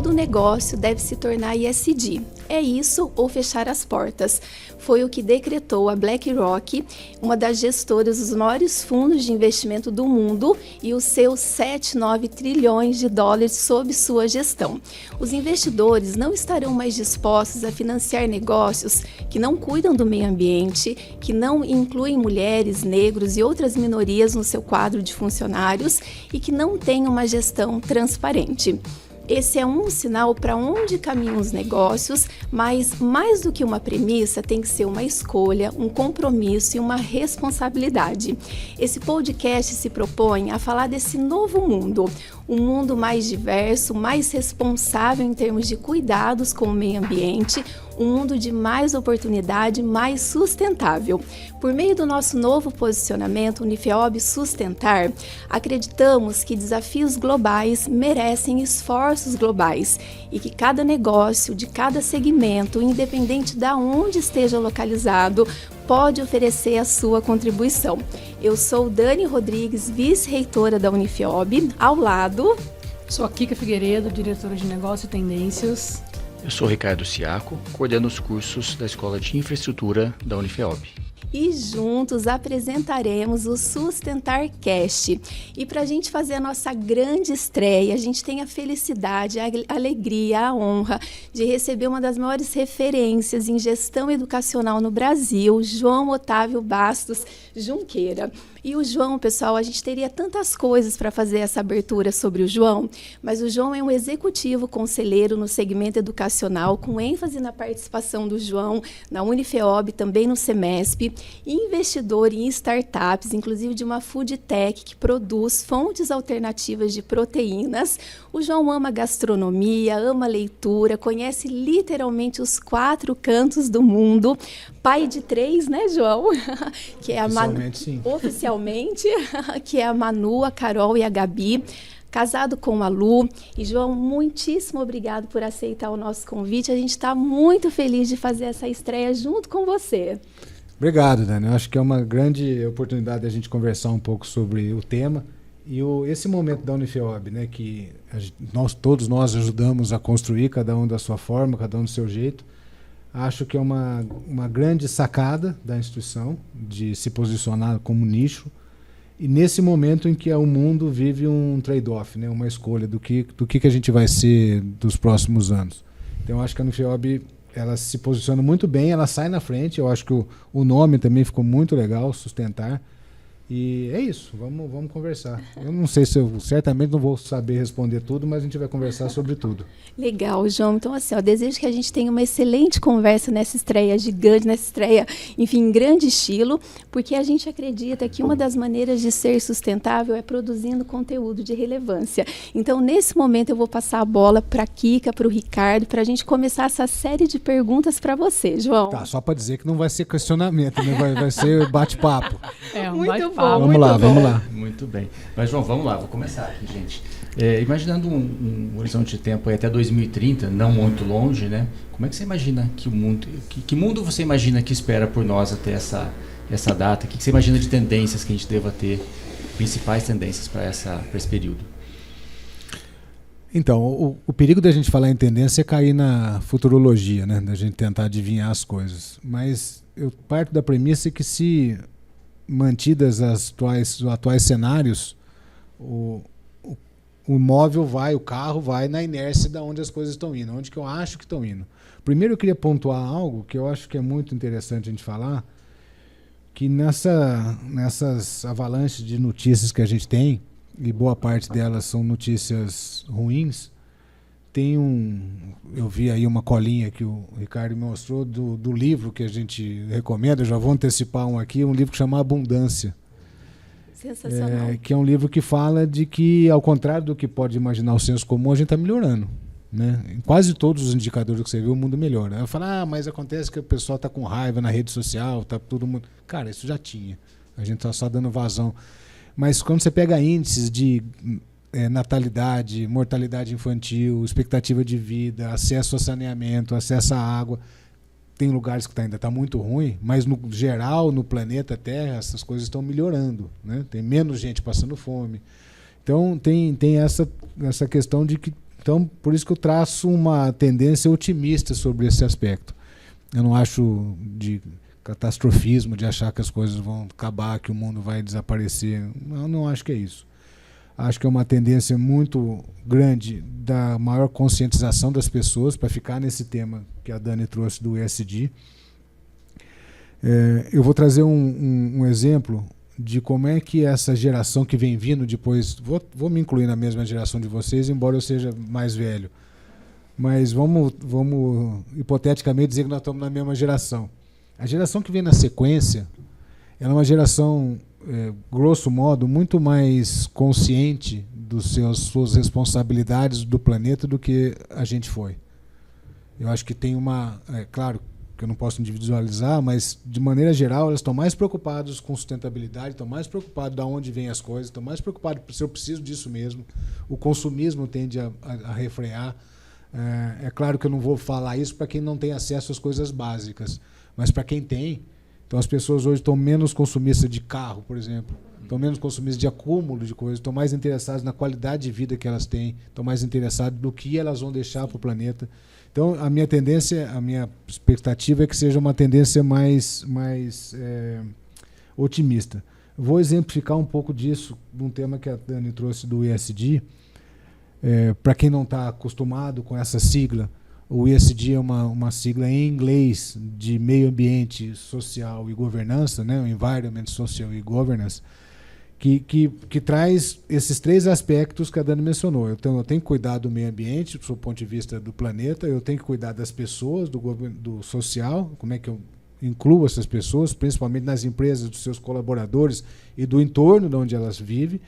todo negócio deve se tornar ESG. É isso ou fechar as portas. Foi o que decretou a BlackRock, uma das gestoras dos maiores fundos de investimento do mundo, e os seus 7,9 trilhões de dólares sob sua gestão. Os investidores não estarão mais dispostos a financiar negócios que não cuidam do meio ambiente, que não incluem mulheres, negros e outras minorias no seu quadro de funcionários e que não têm uma gestão transparente. Esse é um sinal para onde caminham os negócios, mas mais do que uma premissa, tem que ser uma escolha, um compromisso e uma responsabilidade. Esse podcast se propõe a falar desse novo mundo, um mundo mais diverso, mais responsável em termos de cuidados com o meio ambiente, um mundo de mais oportunidade, mais sustentável. Por meio do nosso novo posicionamento Unifeob Sustentar, acreditamos que desafios globais merecem esforços globais e que cada negócio de cada segmento, independente de onde esteja localizado, pode oferecer a sua contribuição. Eu sou Dani Rodrigues, vice-reitora da Unifeob, ao lado... Sou a Kika Figueiredo, diretora de Negócio e Tendências. Eu sou Ricardo Ciaco, coordeno os cursos da Escola de Infraestrutura da Unifeob. E juntos apresentaremos o SustentarCast. E para a gente fazer a nossa grande estreia, a gente tem a felicidade, a alegria, a honra de receber uma das maiores referências em gestão educacional no Brasil, João Otávio Bastos Junqueira. E o João, pessoal, a gente teria tantas coisas para fazer essa abertura sobre o João, mas o João é um executivo conselheiro no segmento educacional, com ênfase na participação do João na Unifeob, também no Semesp, investidor em startups, inclusive de uma food tech que produz fontes alternativas de proteínas. O João ama gastronomia, ama leitura, conhece literalmente os 4 cantos do mundo, pai de 3, né, João? Que é a sim. Oficialmente, que é a Manu, a Carol e a Gabi, casado com a Lu. E, João, muitíssimo obrigado por aceitar o nosso convite. A gente está muito feliz de fazer essa estreia junto com você. Obrigado, Dani. Eu acho que é uma grande oportunidade a gente conversar um pouco sobre o tema e esse momento da Unifeob, né, que todos nós ajudamos a construir, cada um da sua forma, cada um do seu jeito. Acho que é uma grande sacada da instituição de se posicionar como nicho, e nesse momento em que o mundo vive um trade-off, né, uma escolha do que a gente vai ser dos próximos anos. Então eu acho que a Unifeob, ela se posiciona muito bem, ela sai na frente. Eu acho que o nome também ficou muito legal, Sustentar. E é isso, vamos conversar. Eu não sei se certamente não vou saber responder tudo, mas a gente vai conversar sobre tudo. Legal, João. Então, assim, eu desejo que a gente tenha uma excelente conversa nessa estreia gigante, nessa estreia, enfim, em grande estilo, porque a gente acredita que uma das maneiras de ser sustentável é produzindo conteúdo de relevância. Então, nesse momento, eu vou passar a bola para a Kika, para o Ricardo, para a gente começar essa série de perguntas para você, João. Tá, só para dizer que não vai ser questionamento, né? vai ser bate-papo. É, um Muito bate-papo. bom. Vamos lá, vamos lá. Muito bem. Mas, João, vamos lá, vou começar aqui, gente. Imaginando um horizonte de tempo aí até 2030, não muito longe, né? Como é que você imagina que o mundo... Que mundo você imagina que espera por nós até essa data? O que você imagina de tendências que a gente deva ter, principais tendências para esse período? Então, o perigo da gente falar em tendência é cair na futurologia, né? Da gente tentar adivinhar as coisas. Mas eu parto da premissa que, se mantidas os atuais cenários, o móvel vai, o carro vai na inércia de onde as coisas estão indo, onde que eu acho que estão indo. Primeiro eu queria pontuar algo que eu acho que é muito interessante a gente falar, que nessas avalanches de notícias que a gente tem, e boa parte delas são notícias ruins, eu vi aí uma colinha que o Ricardo me mostrou do livro que a gente recomenda. Eu já vou antecipar um aqui, um livro que chama Abundância. Sensacional. Que é um livro que fala de que, ao contrário do que pode imaginar o senso comum, a gente está melhorando, né? Em quase todos os indicadores que você vê, o mundo melhora. Aí eu falo, mas acontece que o pessoal está com raiva na rede social, tá todo mundo... Cara, isso já tinha. A gente está só dando vazão. Mas quando você pega índices de natalidade, mortalidade infantil, expectativa de vida, acesso a saneamento, acesso à água, tem lugares que ainda está muito ruim, mas no geral, no planeta Terra, essas coisas estão melhorando, né? Tem menos gente passando fome. Então tem essa questão de que Então, por isso que eu traço uma tendência otimista sobre esse aspecto. Eu não acho de catastrofismo, de achar que as coisas vão acabar, que o mundo vai desaparecer. Eu não acho que é isso. Acho que é uma tendência muito grande da maior conscientização das pessoas, para ficar nesse tema que a Dani trouxe do ESG. Eu vou trazer um exemplo de como é que essa geração que vem vindo depois, vou me incluir na mesma geração de vocês, embora eu seja mais velho, mas vamos hipoteticamente dizer que nós estamos na mesma geração. A geração que vem na sequência, ela é uma geração, grosso modo, muito mais consciente das suas responsabilidades do planeta do que a gente foi. Eu acho que tem claro que eu não posso individualizar, mas de maneira geral elas estão mais preocupadas com sustentabilidade, estão mais preocupadas de onde vêm as coisas, estão mais preocupadas se eu preciso disso mesmo. O consumismo tende a refrear. É claro que eu não vou falar isso para quem não tem acesso às coisas básicas, mas para quem tem. Então as pessoas hoje estão menos consumistas de carro, por exemplo, estão menos consumistas de acúmulo de coisas, estão mais interessadas na qualidade de vida que elas têm, estão mais interessadas no que elas vão deixar para o planeta. Então, a minha tendência, a minha expectativa é que seja uma tendência mais otimista. Vou exemplificar um pouco disso num tema que a Dani trouxe do ESG. Para quem não está acostumado com essa sigla, o ESG é uma sigla em inglês de meio ambiente social e governança, né? O Environment, Social e Governance, que traz esses 3 aspectos que a Dani mencionou. Então, eu tenho que cuidar do meio ambiente, do ponto de vista do planeta, eu tenho que cuidar das pessoas, do social, como é que eu incluo essas pessoas, principalmente nas empresas, dos seus colaboradores e do entorno de onde elas vivem.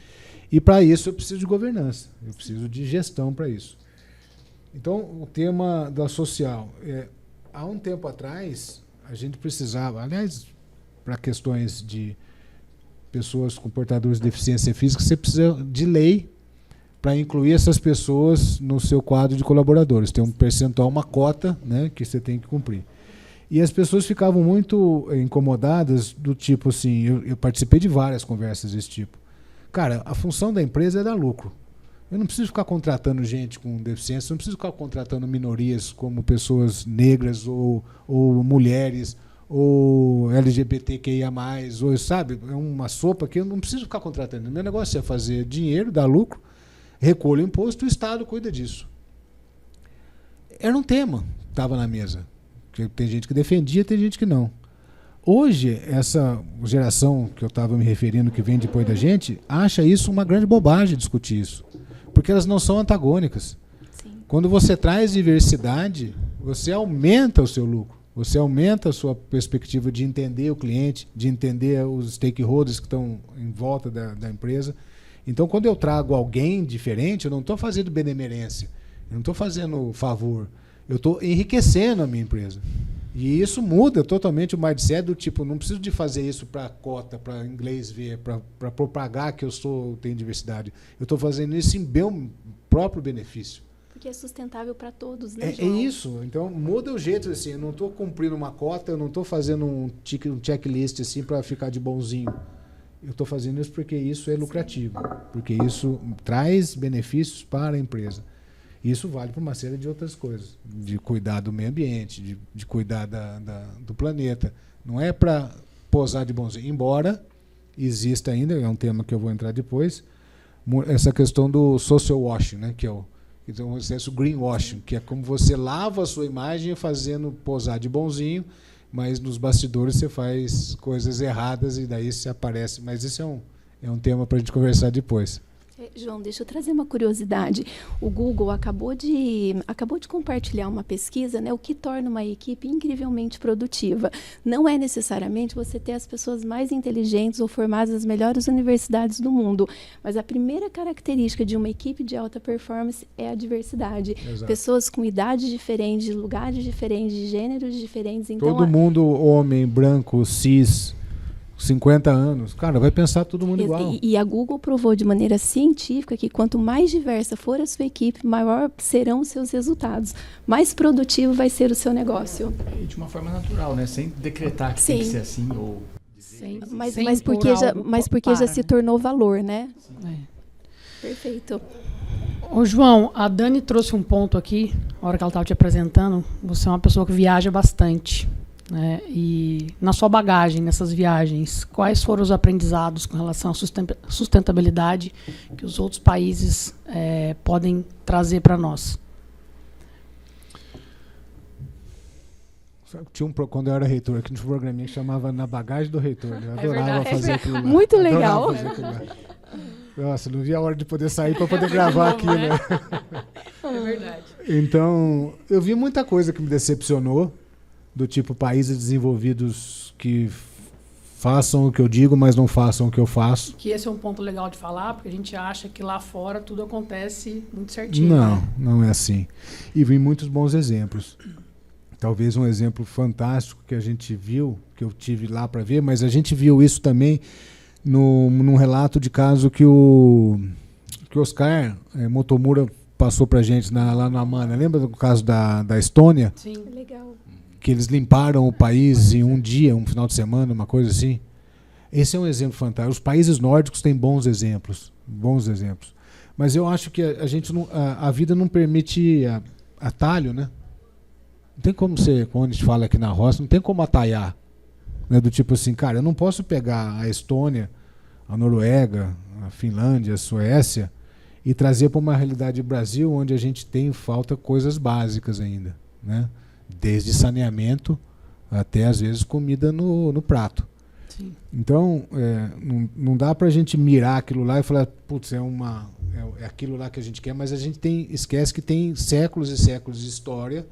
E, para isso, eu preciso de governança, eu preciso de gestão para isso. Então, o tema da social. Há um tempo atrás, a gente precisava, aliás, para questões de pessoas com portadores de deficiência física, você precisa de lei para incluir essas pessoas no seu quadro de colaboradores. Tem um percentual, uma cota, né, que você tem que cumprir. E as pessoas ficavam muito incomodadas, do tipo assim, eu participei de várias conversas desse tipo. Cara, a função da empresa é dar lucro. Eu não preciso ficar contratando gente com deficiência, eu não preciso ficar contratando minorias como pessoas negras ou mulheres, ou LGBTQIA+, ou, sabe, é uma sopa que eu não preciso ficar contratando. O meu negócio é fazer dinheiro, dar lucro, recolho imposto, o Estado cuida disso. Era um tema que estava na mesa. Tem gente que defendia, tem gente que não. Hoje, essa geração que eu estava me referindo, que vem depois da gente, acha isso uma grande bobagem discutir isso. Porque elas não são antagônicas. Sim. Quando você traz diversidade, você aumenta o seu lucro. Você aumenta a sua perspectiva de entender o cliente, de entender os stakeholders que estão em volta da empresa. Então, quando eu trago alguém diferente, eu não estou fazendo benemerência, eu não estou fazendo favor, eu estou enriquecendo a minha empresa. E isso muda totalmente o mindset do tipo, não preciso de fazer isso para cota, para inglês ver, para propagar que eu tenho diversidade. Eu estou fazendo isso em meu próprio benefício. Porque é sustentável para todos, né, É João? isso. Então, muda o jeito, assim, eu não estou cumprindo uma cota, eu não estou fazendo um checklist assim, para ficar de bonzinho. Eu estou fazendo isso porque isso é lucrativo, porque isso traz benefícios para a empresa. Isso vale para uma série de outras coisas, de cuidar do meio ambiente, de cuidar do planeta. Não é para posar de bonzinho, embora exista ainda, é um tema que eu vou entrar depois, essa questão do social washing, né, que é o greenwashing, que é como você lava a sua imagem fazendo posar de bonzinho, mas nos bastidores você faz coisas erradas e daí você aparece. Mas isso é um tema para a gente conversar depois. João, deixa eu trazer uma curiosidade. O Google acabou de compartilhar uma pesquisa, né, o que torna uma equipe incrivelmente produtiva. Não é necessariamente você ter as pessoas mais inteligentes ou formadas nas melhores universidades do mundo, mas a primeira característica de uma equipe de alta performance é a diversidade. Exato. Pessoas com idades diferentes, de lugares diferentes, de gêneros diferentes. Então, todo mundo, homem, branco, cis, 50 anos, cara, vai pensar todo mundo igual. E a Google provou de maneira científica que quanto mais diversa for a sua equipe, maior serão os seus resultados. Mais produtivo vai ser o seu negócio. E de uma forma natural, né? Sem decretar que Sim. tem que ser assim ou... Mas porque já se tornou valor, né? É. Perfeito. Ô, João, a Dani trouxe um ponto aqui, na hora que ela estava te apresentando. Você é uma pessoa que viaja bastante, né? E na sua bagagem, nessas viagens, quais foram os aprendizados com relação à sustentabilidade que os outros países podem trazer para nós? Quando eu era reitor, aqui no programinha que chamava Na Bagagem do Reitor. Eu adorava verdade. fazer aquilo lá. Muito legal. Adorava fazer aquilo lá. Nossa, não via a hora de poder sair para poder gravar aqui, né? É verdade. Então, eu vi muita coisa que me decepcionou, do tipo países desenvolvidos que façam o que eu digo, mas não façam o que eu faço. Que esse é um ponto legal de falar, porque a gente acha que lá fora tudo acontece muito certinho. Não, né? não é assim. E vi muitos bons exemplos. Talvez um exemplo fantástico que a gente viu, que eu tive lá para ver, mas a gente viu isso também num relato de caso que o Oscar Motomura passou para a gente lá na Amana. Lembra do caso da Estônia? Sim. Legal. Que eles limparam o país em um dia, um final de semana, uma coisa assim. Esse é um exemplo fantástico. Os países nórdicos têm bons exemplos. Mas eu acho que a vida não permite atalho, né? Não tem como ser, quando a gente fala aqui na roça, não tem como atalhar. Né? Do tipo assim, cara, eu não posso pegar a Estônia, a Noruega, a Finlândia, a Suécia e trazer para uma realidade do Brasil onde a gente falta coisas básicas ainda, né? Desde saneamento até, às vezes, comida no prato. Sim. Então, não dá para a gente mirar aquilo lá e falar, putz, é aquilo lá que a gente quer, mas a gente esquece que tem séculos e séculos de história,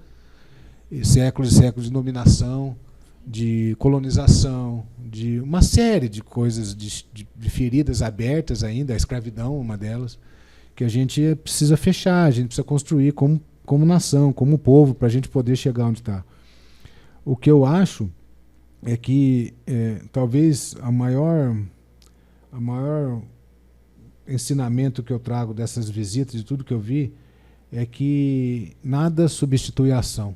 e séculos de dominação, de colonização, de uma série de coisas, de feridas abertas ainda, a escravidão, uma delas, que a gente precisa fechar, a gente precisa construir como nação, como povo, para a gente poder chegar onde está. O que eu acho é que talvez o maior ensinamento que eu trago dessas visitas, de tudo que eu vi, é que nada substitui a ação.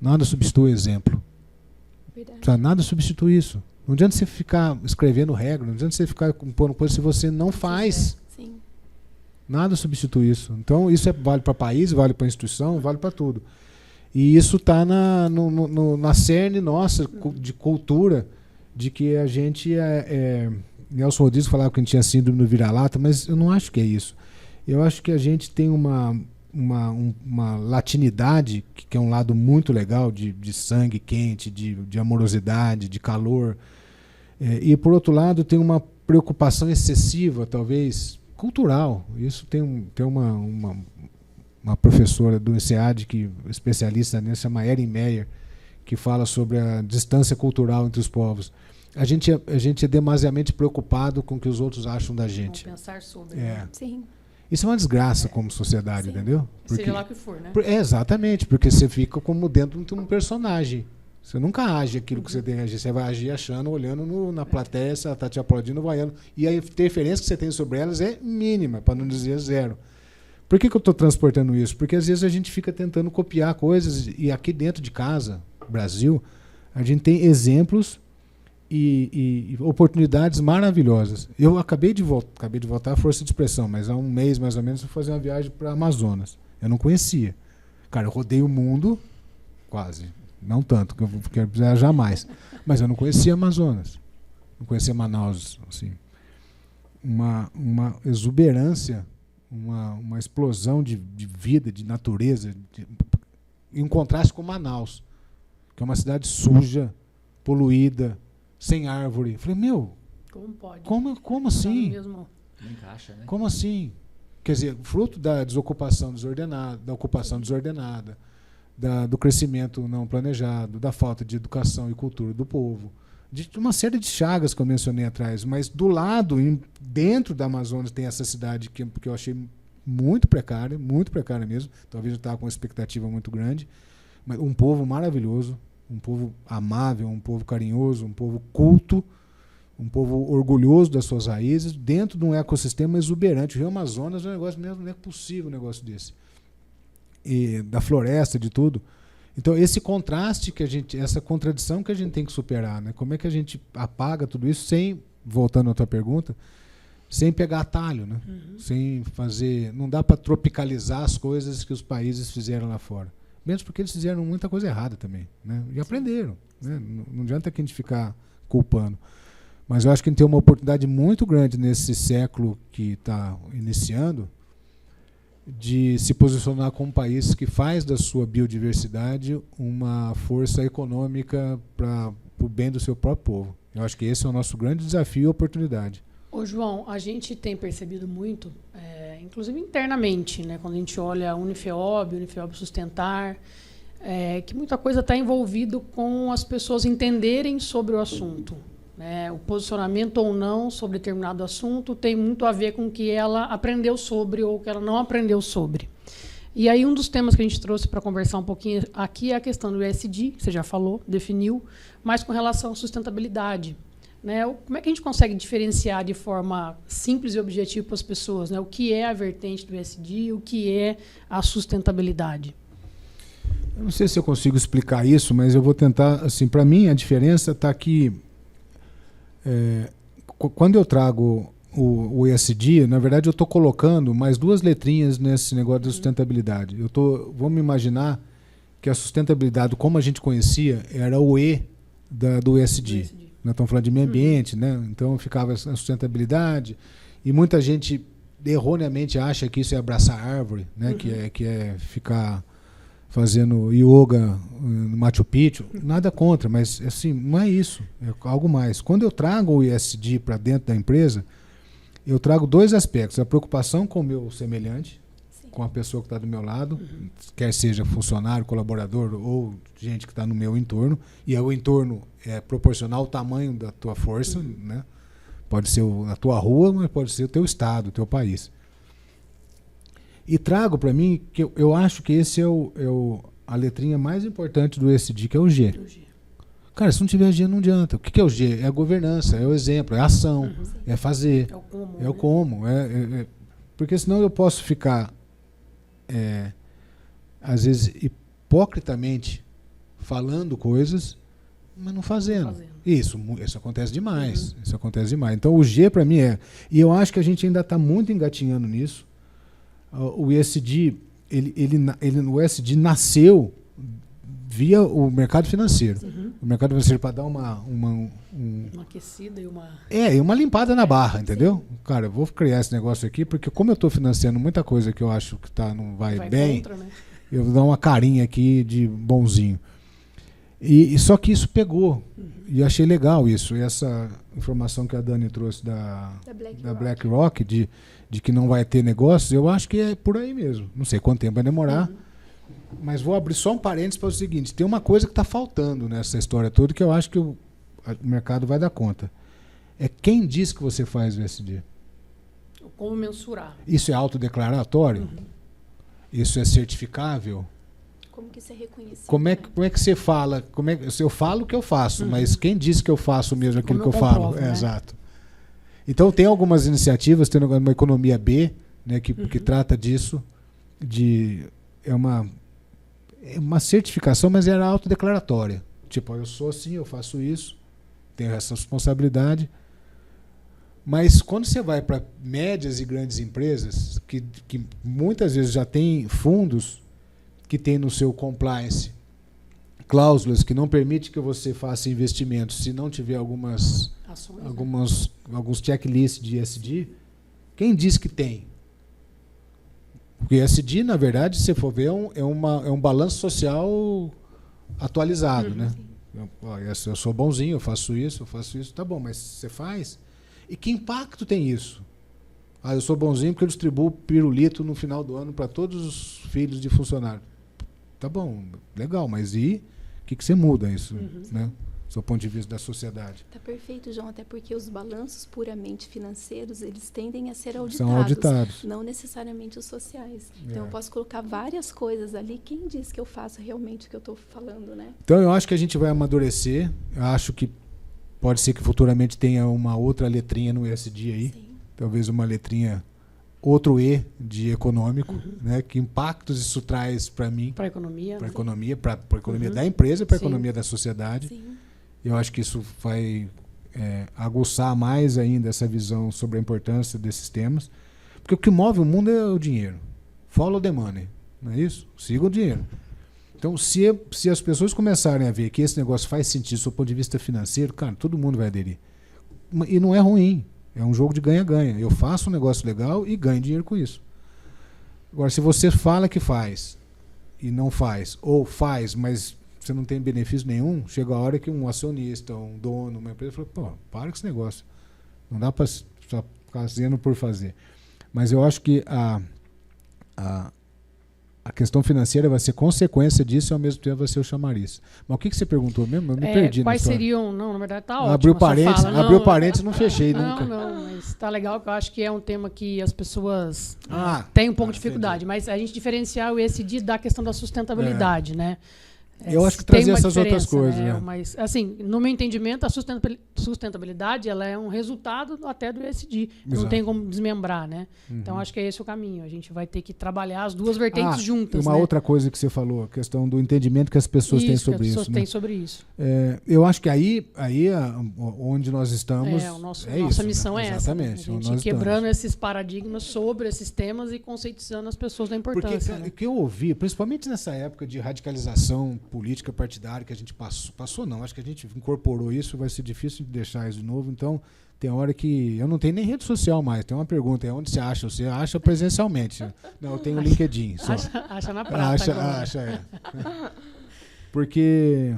Nada substitui o exemplo. Verdade. Nada substitui isso. Não adianta você ficar escrevendo regra, não adianta você ficar pondo coisa se você não faz. Sim. Nada substitui isso. Então, isso vale para país, vale para instituição, vale para tudo. E isso está na cerne nossa de cultura, de que a gente Nelson Rodrigues falava que a gente tinha síndrome do vira-lata, mas eu não acho que é isso. Eu acho que a gente tem uma latinidade, que é um lado muito legal, de sangue quente, de amorosidade, de calor. E, por outro lado, tem uma preocupação excessiva, talvez, cultural. Isso tem uma professora do INSEAD, especialista nisso, chama Erin Meyer, que fala sobre a distância cultural entre os povos. A gente é demasiadamente preocupado com o que os outros acham da gente. Vamos pensar sobre. Né? Sim. Isso é uma desgraça como sociedade, entendeu? Seja lá o que for, né? Exatamente, porque você fica como dentro de um personagem. Você nunca age aquilo que você tem que agir. Você vai agir achando, olhando na plateia, se ela está te aplaudindo, vaiando. E a interferência que você tem sobre elas é mínima, para não dizer zero. Por que eu estou transportando isso? Porque às vezes a gente fica tentando copiar coisas, e aqui dentro de casa, Brasil, a gente tem exemplos e oportunidades maravilhosas. Eu acabei de voltar à força de expressão, mas há um mês mais ou menos eu fui fazer uma viagem para o Amazonas. Eu não conhecia. Cara, eu rodei o mundo, quase. Não tanto, que eu quero viajar mais. Mas eu não conhecia Amazonas. Não conhecia Manaus. Assim. Uma exuberância, uma explosão de vida, de natureza, em contraste com Manaus, que é uma cidade suja, poluída, sem árvore. Falei, como pode? Como assim? Não encaixa, né? Como assim? Quer dizer, fruto da desocupação desordenada, da ocupação desordenada, do crescimento não planejado, da falta de educação e cultura do povo, de uma série de chagas que eu mencionei atrás. Mas do lado, dentro da Amazônia, tem essa cidade que eu achei muito precária mesmo. Talvez eu estava com uma expectativa muito grande. Mas um povo maravilhoso, um povo amável, um povo carinhoso, um povo culto, um povo orgulhoso das suas raízes, dentro de um ecossistema exuberante. O Rio Amazonas é um negócio mesmo, não é possível um negócio desse. E da floresta, de tudo. Então, esse contraste essa contradição que a gente tem que superar, né? Como é que a gente apaga tudo isso sem, voltando à tua pergunta, sem pegar atalho, né? Sem fazer, não dá para tropicalizar as coisas que os países fizeram lá fora. Mesmo porque eles fizeram muita coisa errada também, né? E aprenderam, né? Não adianta que a gente ficar culpando. Mas eu acho que a gente tem uma oportunidade muito grande nesse século que está iniciando de se posicionar como um país que faz da sua biodiversidade uma força econômica para o bem do seu próprio povo. Eu acho que esse é o nosso grande desafio e oportunidade. Ô, João, a gente tem percebido muito, inclusive internamente, né, quando a gente olha a Unifeob Sustentar, que muita coisa está envolvido com as pessoas entenderem sobre o assunto. Né? O posicionamento ou não sobre determinado assunto tem muito a ver com o que ela aprendeu sobre ou o que ela não aprendeu sobre. E aí um dos temas que a gente trouxe para conversar um pouquinho aqui é a questão do ESG, que você já falou, definiu, mas com relação à sustentabilidade. Né? Como é que a gente consegue diferenciar de forma simples e objetiva para as pessoas, né? O que é a vertente do ESG, o que é a sustentabilidade? Eu não sei se eu consigo explicar isso, mas eu vou tentar. Assim, para mim, a diferença está aqui. Quando eu trago o ESG, na verdade, eu estou colocando mais 2 letrinhas nesse negócio da sustentabilidade. Vamos imaginar que a sustentabilidade, como a gente conhecia, era o E do ESG. Nós estamos falando de meio ambiente, né? Então ficava a sustentabilidade. E muita gente erroneamente acha que isso é abraçar árvore, né? Que é ficar fazendo yoga no Machu Picchu. Nada contra, mas assim, não é isso. É algo mais. Quando eu trago o ESG para dentro da empresa, eu trago 2 aspectos. A preocupação com o meu semelhante, com a pessoa que está do meu lado, quer seja funcionário, colaborador ou gente que está no meu entorno, e o entorno é proporcional ao tamanho da tua força, né? Pode ser a tua rua, mas pode ser o teu estado, o teu país. E trago para mim, que eu acho que esse é a letrinha mais importante do ESG, que é o G. Cara, se não tiver G, não adianta. O que é o G? É a governança, é o exemplo, é a ação, é fazer, é o como. Porque senão eu posso ficar às vezes hipocritamente falando coisas, mas não fazendo. Isso acontece demais. Isso acontece demais. Então o G para mim e eu acho que a gente ainda está muito engatinhando nisso. O ESG, o ESG nasceu via o mercado financeiro. O mercado financeiro para dar uma aquecida e uma... e uma limpada na barra, entendeu? Cara, eu vou criar esse negócio aqui, porque como eu estou financiando muita coisa que eu acho que não vai bem, contra, né? Eu vou dar uma carinha aqui de bonzinho. E só que isso pegou. E eu achei legal isso. E essa informação que a Dani trouxe da BlackRock, de que não vai ter negócios, eu acho que é por aí mesmo. Não sei quanto tempo vai demorar. Mas vou abrir só um parênteses para o seguinte: tem uma coisa que está faltando nessa história toda que eu acho que o mercado vai dar conta. É quem diz que você faz o ESG. Como mensurar? Isso é autodeclaratório? Isso é certificável? Como que isso é reconhecido? Como é que você fala? Eu falo o que eu faço, mas quem disse que eu faço mesmo aquilo que eu falo? Né? Exato. Então tem algumas iniciativas, tem uma economia B, né, que trata disso, é uma certificação, mas era autodeclaratória. Tipo, eu sou assim, eu faço isso, tenho essa responsabilidade. Mas quando você vai para médias e grandes empresas, que muitas vezes já tem fundos que tem no seu compliance cláusulas que não permitem que você faça investimentos se não tiver alguns checklists de ESG, quem diz que tem? Porque ESG, na verdade, se você for ver, é um balanço social atualizado. Né? Eu sou bonzinho, eu faço isso, tá bom, mas você faz? E que impacto tem isso? Eu sou bonzinho porque eu distribuo pirulito no final do ano para todos os filhos de funcionário. Tá bom, legal, mas e o que você muda isso, né? Do seu ponto de vista da sociedade? Tá perfeito, João, até porque os balanços puramente financeiros, eles tendem a ser auditados. São auditados. Não necessariamente os sociais. Então eu posso colocar várias coisas ali. Quem diz que eu faço realmente o que eu estou falando, né? Então eu acho que a gente vai amadurecer. Eu acho que pode ser que futuramente tenha uma outra letrinha no ESG aí. Sim. Talvez uma letrinha, outro E de econômico, né? Que impactos isso traz para mim? Para a economia. Para a economia, para a economia da empresa e para a economia da sociedade. Sim. Eu acho que isso vai aguçar mais ainda essa visão sobre a importância desses temas, porque o que move o mundo é o dinheiro. Follow the money, não é isso? Siga o dinheiro. Então, se as pessoas começarem a ver que esse negócio faz sentido do ponto de vista financeiro, cara, todo mundo vai aderir. E não é ruim, é um jogo de ganha-ganha. Eu faço um negócio legal e ganho dinheiro com isso. Agora, se você fala que faz e não faz, ou faz, mas você não tem benefício nenhum, chega a hora que um acionista, um dono, uma empresa fala, pô, para com esse negócio. Não dá para ficar fazendo por fazer. Mas eu acho que a questão financeira vai ser consequência disso e ao mesmo tempo vai ser o chamariz. Mas o que você perguntou mesmo? Eu me perdi. Quais seriam... Não, na verdade está ótimo. Abriu parênteses, não fechei nunca. Não, mas está legal, que eu acho que é um tema que as pessoas têm um pouco de dificuldade. Entendi. Mas a gente diferenciar o ESG da questão da sustentabilidade, né? Eu acho que trazer essas outras coisas. Né? Mas, assim, no meu entendimento, a sustentabilidade ela é um resultado até do ESG. Não tem como desmembrar, né? Uhum. Então, acho que é esse o caminho. A gente vai ter que trabalhar as duas vertentes juntas. Uma outra coisa que você falou, a questão do entendimento que as pessoas têm sobre isso. Têm sobre isso. Eu acho que aí onde nós estamos. Nossa missão é essa. Exatamente. A gente quebrando esses paradigmas sobre esses temas e conscientizando as pessoas da importância. Porque o que eu ouvi, principalmente nessa época de radicalização política partidária que a gente passou não, acho que a gente incorporou isso, vai ser difícil de deixar isso de novo, então tem hora que eu não tenho nem rede social mais, tem uma pergunta, onde você acha? Você acha presencialmente? Não, eu tenho LinkedIn só. Acha na praça Porque,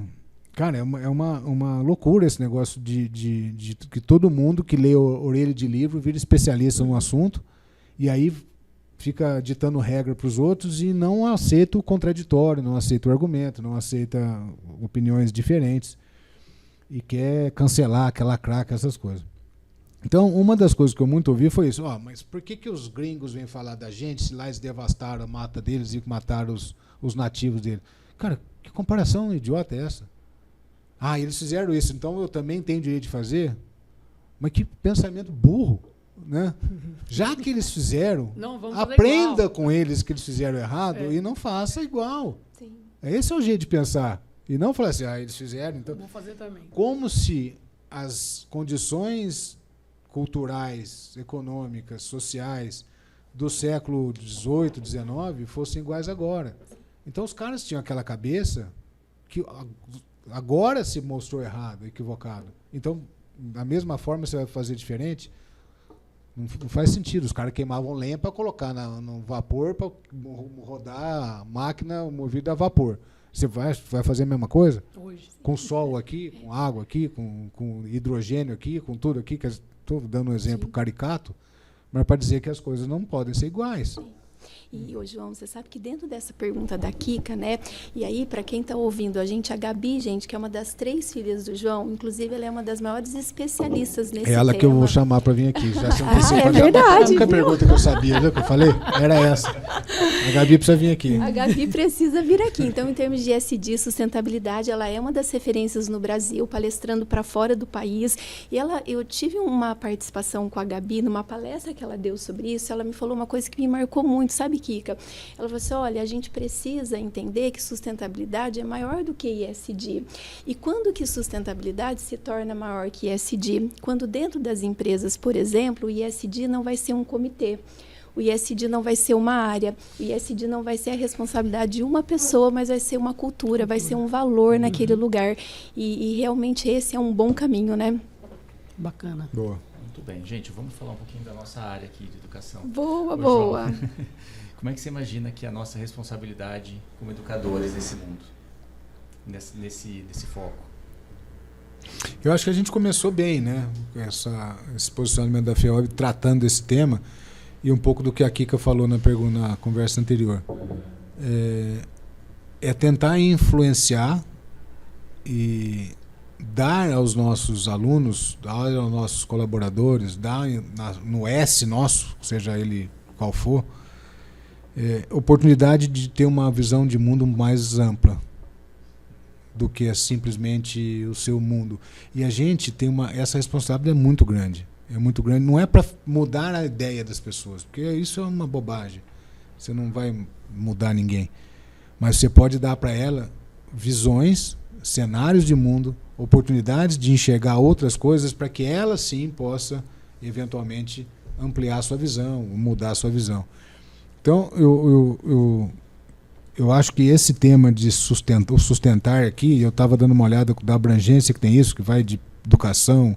cara, é uma loucura esse negócio de que todo mundo que lê orelha de livro vira especialista no assunto e aí fica ditando regra para os outros e não aceita o contraditório, não aceita o argumento, não aceita opiniões diferentes e quer cancelar, quer lacrar, essas coisas. Então, uma das coisas que eu muito ouvi foi isso. Mas por que os gringos vêm falar da gente se lá eles devastaram a mata deles e mataram os nativos deles? Cara, que comparação idiota é essa? Eles fizeram isso, então eu também tenho direito de fazer? Mas que pensamento burro! Né? Já que eles fizeram, aprenda com eles que eles fizeram errado e não faça igual. Sim. Esse é o jeito de pensar. E não falar assim, eles fizeram, então. Vou fazer também. Como se as condições culturais, econômicas, sociais do século XVIII, XIX fossem iguais agora. Então os caras tinham aquela cabeça que agora se mostrou errado, equivocado. Então, da mesma forma, você vai fazer diferente? Não faz sentido. Os caras queimavam lenha para colocar no vapor para rodar a máquina movida a vapor. Você vai fazer a mesma coisa? Hoje. Com sol aqui, com água aqui, com hidrogênio aqui, com tudo aqui. Estou dando um exemplo caricato, mas para dizer que as coisas não podem ser iguais. E, João, você sabe que dentro dessa pergunta da Kika, né? E aí, para quem está ouvindo a Gabi, gente, que é uma das 3 filhas do João, inclusive ela é uma das maiores especialistas nesse tema. É ela que eu vou chamar para vir aqui. Já é verdade. A única pergunta que eu sabia, viu, que eu falei, era essa. A Gabi precisa vir aqui. A Gabi precisa vir aqui. Então, em termos de ESG, sustentabilidade, ela é uma das referências no Brasil, palestrando para fora do país. E eu tive uma participação com a Gabi numa palestra que ela deu sobre isso. Ela me falou uma coisa que me marcou muito, sabe, Kika? Ela falou assim, olha, a gente precisa entender que sustentabilidade é maior do que ESG. E quando que sustentabilidade se torna maior que ESG? Quando dentro das empresas, por exemplo, o ESG não vai ser um comitê. O ESG não vai ser uma área, o ESG não vai ser a responsabilidade de uma pessoa, mas vai ser uma cultura, vai ser um valor naquele lugar. E realmente esse é um bom caminho, né? Bacana. Boa. Muito bem. Gente, vamos falar um pouquinho da nossa área aqui de educação. Boa. Como é que você imagina que é a nossa responsabilidade como educadores nesse mundo, nesse foco? Eu acho que a gente começou bem, né? Esse posicionamento da FEOB tratando desse tema e um pouco do que a Kika falou na conversa anterior. É tentar influenciar e dar aos nossos alunos, dar aos nossos colaboradores, dar no S nosso, seja ele qual for, oportunidade de ter uma visão de mundo mais ampla do que simplesmente o seu mundo. E a gente tem essa responsabilidade é muito grande. É muito grande. Não é para mudar a ideia das pessoas, porque isso é uma bobagem. Você não vai mudar ninguém. Mas você pode dar para ela visões, cenários de mundo, oportunidades de enxergar outras coisas para que ela sim possa eventualmente ampliar a sua visão, mudar a sua visão. Então, eu acho que esse tema de sustentar aqui, eu estava dando uma olhada da abrangência que tem isso, que vai de educação,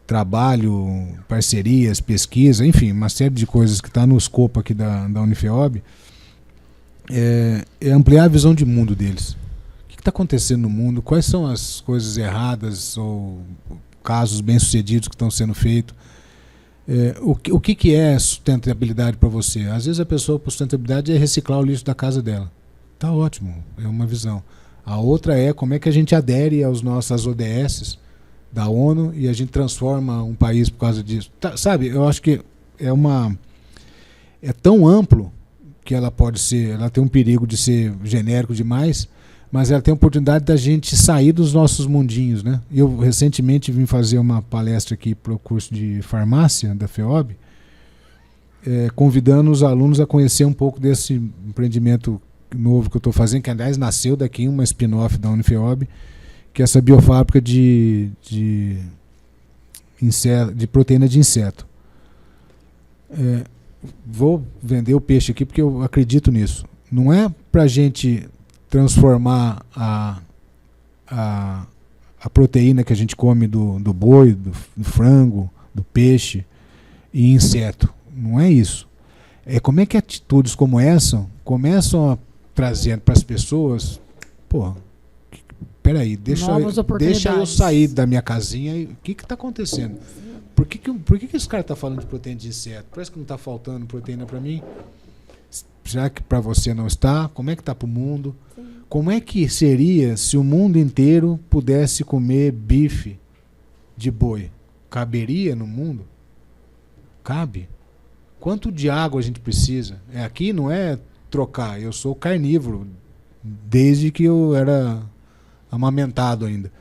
trabalho, parcerias, pesquisa, enfim, uma série de coisas que está no escopo aqui da Unifeob, é ampliar a visão de mundo deles. O que está acontecendo no mundo? Quais são as coisas erradas ou casos bem-sucedidos que estão sendo feitos? O que é sustentabilidade para você? Às vezes a pessoa, por sustentabilidade, é reciclar o lixo da casa dela. Está ótimo, é uma visão. A outra é como é que a gente adere às nossas ODS da ONU e a gente transforma um país por causa disso. Sabe, eu acho que é tão amplo que ela tem um perigo de ser genérico demais, mas ela tem a oportunidade da gente sair dos nossos mundinhos, né? Eu recentemente vim fazer uma palestra aqui para o curso de farmácia da FEOB, convidando os alunos a conhecer um pouco desse empreendimento novo que eu estou fazendo, que aliás nasceu daqui, uma spin-off da Unifeob, que é essa biofábrica de proteína de inseto. Vou vender o peixe aqui porque eu acredito nisso. Não é para a gente transformar a proteína que a gente come do boi, do frango, do peixe em inseto. Não é isso. É como é que atitudes como essa começam a trazer para as pessoas, peraí, deixa eu sair da minha casinha e o que está acontecendo? Por que esse cara está falando de proteína de inseto? Parece que não está faltando proteína para mim. Será que para você não está? Como é que está para o mundo? Sim. Como é que seria se o mundo inteiro pudesse comer bife de boi? Caberia no mundo? Cabe. Quanto de água a gente precisa? Aqui não é trocar. Eu sou carnívoro desde que eu era amamentado ainda.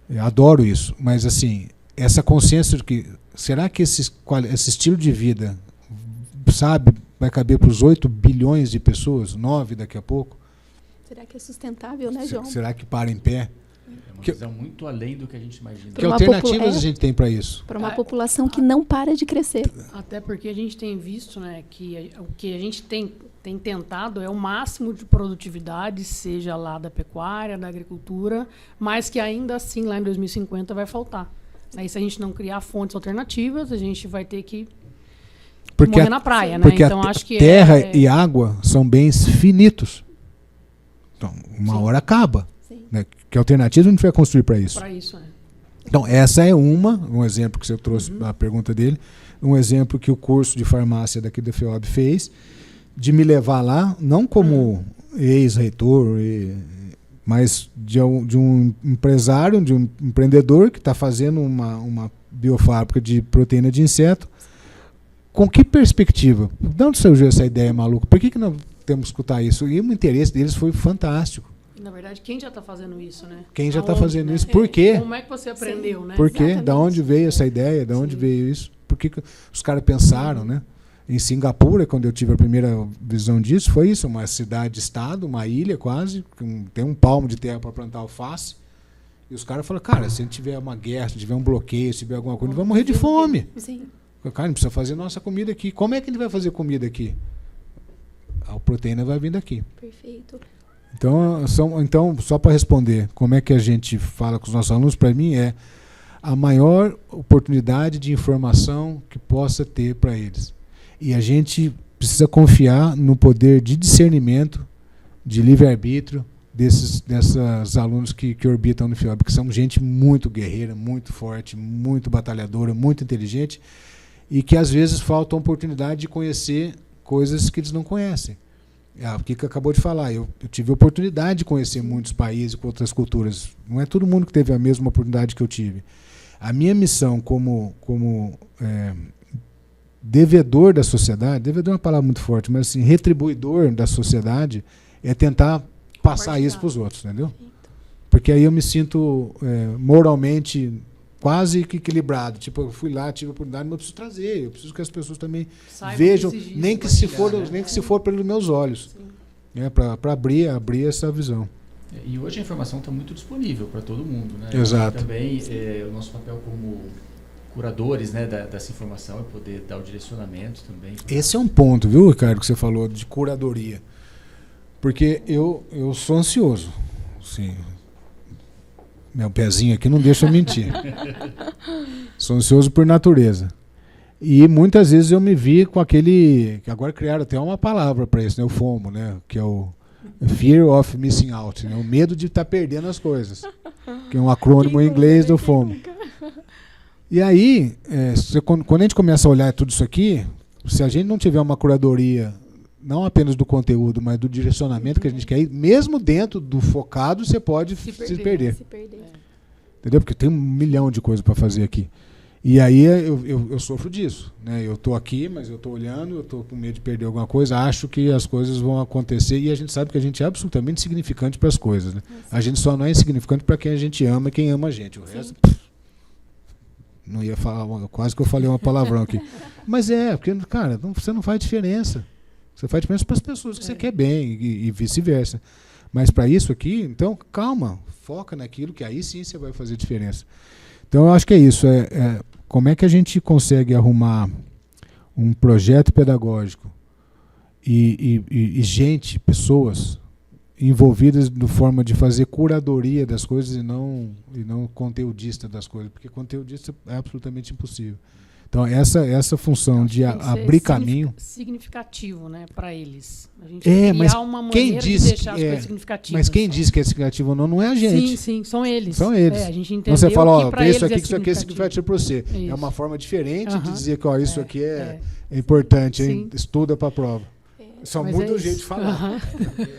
Eu adoro isso. Mas assim, essa consciência de que será que esse estilo de vida, vai caber para os 8 bilhões de pessoas, 9 daqui a pouco? Será que é sustentável, né, João? Será que para em pé? É uma visão muito além do que a gente imagina. Que alternativas a gente tem para isso? Para uma população que não para de crescer. Até porque a gente tem visto, né, que o que a gente tem tentado é o máximo de produtividade, seja lá da pecuária, da agricultura, mas que ainda assim, lá em 2050, vai faltar. Aí, se a gente não criar fontes alternativas, a gente vai ter que morrer na praia, né? Porque então, acho que terra e água são bens finitos. Então, uma hora acaba. Né? Que alternativa a gente vai construir para isso? Para isso, Então, essa é um exemplo que você trouxe na pergunta dele, um exemplo que o curso de farmácia daqui da FEOB fez, de me levar lá, não como ex-reitor, mas de um empresário, de um empreendedor que está fazendo uma biofábrica de proteína de inseto. Com que perspectiva? De onde surgiu essa ideia maluca? Por que nós temos que escutar isso? E o interesse deles foi fantástico. Na verdade, quem já está fazendo isso, né? Quem já está fazendo isso? Por quê? Como é que você aprendeu, né? Por quê? Da onde veio essa ideia? Da onde veio isso? Por que os caras pensaram, né? Em Singapura, quando eu tive a primeira visão disso, foi isso, uma cidade-estado, uma ilha quase, tem um palmo de terra para plantar alface, e os caras falaram, cara, se a gente tiver uma guerra, se tiver um bloqueio, se tiver alguma coisa, vamos morrer de fome. Sim. Cara, a gente precisa fazer nossa comida aqui. Como é que a gente vai fazer comida aqui? A proteína vai vir daqui. Perfeito. Então, só para responder, como é que a gente fala com os nossos alunos, para mim é a maior oportunidade de informação que possa ter para eles. E a gente precisa confiar no poder de discernimento, de livre-arbítrio desses alunos que orbitam no FIOB, que são gente muito guerreira, muito forte, muito batalhadora, muito inteligente, e que às vezes falta a oportunidade de conhecer coisas que eles não conhecem. O Kika acabou de falar, eu tive a oportunidade de conhecer muitos países com outras culturas. Não é todo mundo que teve a mesma oportunidade que eu tive. A minha missão como devedor da sociedade, devedor é uma palavra muito forte, mas assim, retribuidor da sociedade, é tentar passar isso para os outros, entendeu? Porque aí eu me sinto moralmente quase que equilibrado. Tipo, eu fui lá, tive a oportunidade, mas eu preciso trazer, eu preciso que as pessoas também vejam, nem que se for pelos meus olhos, né, para abrir essa visão. E hoje a informação está muito disponível para todo mundo, né? Exato. E também o nosso papel como curadores, né, dessa informação é poder dar o direcionamento também. Esse é um ponto, viu, Ricardo, que você falou de curadoria. Porque eu sou ansioso. Sim. Meu pezinho aqui não deixa eu mentir. Sou ansioso por natureza. E muitas vezes eu me vi com aquele... Agora criaram até uma palavra para isso, né? O FOMO, né? Que é o Fear of Missing Out, né? O medo de estar perdendo as coisas. Que é um acrônimo em inglês do FOMO. E aí, quando a gente começa a olhar tudo isso aqui, se a gente não tiver uma curadoria, não apenas do conteúdo, mas do direcionamento que a gente quer ir, mesmo dentro do focado, você pode se perder. Entendeu? Porque tem 1 milhão de coisas para fazer aqui. E aí eu sofro disso. Né? Eu estou aqui, mas eu estou olhando, eu estou com medo de perder alguma coisa, acho que as coisas vão acontecer e a gente sabe que a gente é absolutamente insignificante para as coisas. Né? A gente só não é insignificante para quem a gente ama e quem ama a gente. O resto... Não ia falar, quase que eu falei uma palavrão aqui. Mas porque, cara, você não faz diferença. Você faz diferença para as pessoas que você quer bem e vice-versa. Mas para isso aqui, então, calma, foca naquilo que aí sim você vai fazer diferença. Então, eu acho que é isso. Como é que a gente consegue arrumar um projeto pedagógico e gente, pessoas envolvidas de forma de fazer curadoria das coisas e não conteudista das coisas, porque conteudista é absolutamente impossível. Então, essa função de abrir caminho... significativo, né, para eles. A gente criar uma maneira de deixar as coisas significativas. Mas quem diz que é significativo ou não é a gente. Sim, são eles. São eles. A gente entendeu então você fala, que para isso eles aqui, isso aqui é significativo para você. Isso. É uma forma diferente de dizer que isso aqui é É importante, hein? Estuda para a prova. Só Mas muda é o jeito isso. de falar.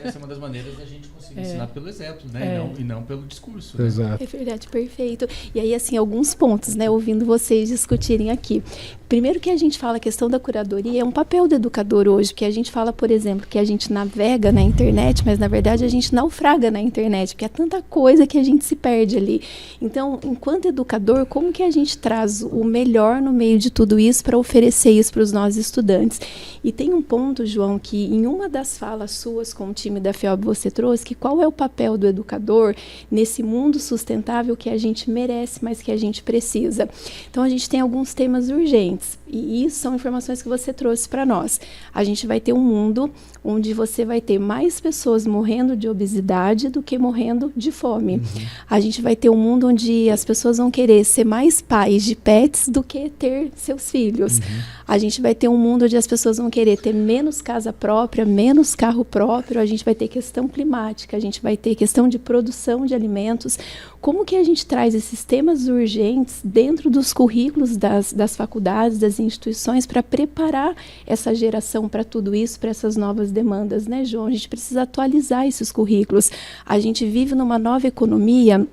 Essa é uma das maneiras da gente conseguir ensinar pelo exemplo, né? E não pelo discurso. Né? Exato. É verdade, perfeito. E aí, assim, alguns pontos, né, ouvindo vocês discutirem aqui. Primeiro que a gente fala a questão da curadoria é um papel do educador hoje, porque a gente fala, por exemplo, que a gente navega na internet, mas na verdade a gente naufraga na internet, porque é tanta coisa que a gente se perde ali. Então, enquanto educador, como que a gente traz o melhor no meio de tudo isso para oferecer isso para os nossos estudantes? E tem um ponto, João, que em uma das falas suas com o time da FEOB você trouxe, que qual é o papel do educador nesse mundo sustentável que a gente merece, mas que a gente precisa. Então, a gente tem alguns temas urgentes. E isso são informações que você trouxe para nós. A gente vai ter um mundo onde você vai ter mais pessoas morrendo de obesidade do que morrendo de fome. Uhum. A gente vai ter um mundo onde as pessoas vão querer ser mais pais de pets do que ter seus filhos. Uhum. A gente vai ter um mundo onde as pessoas vão querer ter menos casa própria, menos carro próprio. A gente vai ter questão climática, a gente vai ter questão de produção de alimentos. Como que a gente traz esses temas urgentes dentro dos currículos das faculdades, das instituições, para preparar essa geração para tudo isso, para essas novas demandas, né, João? A gente precisa atualizar esses currículos. A gente vive numa nova economia.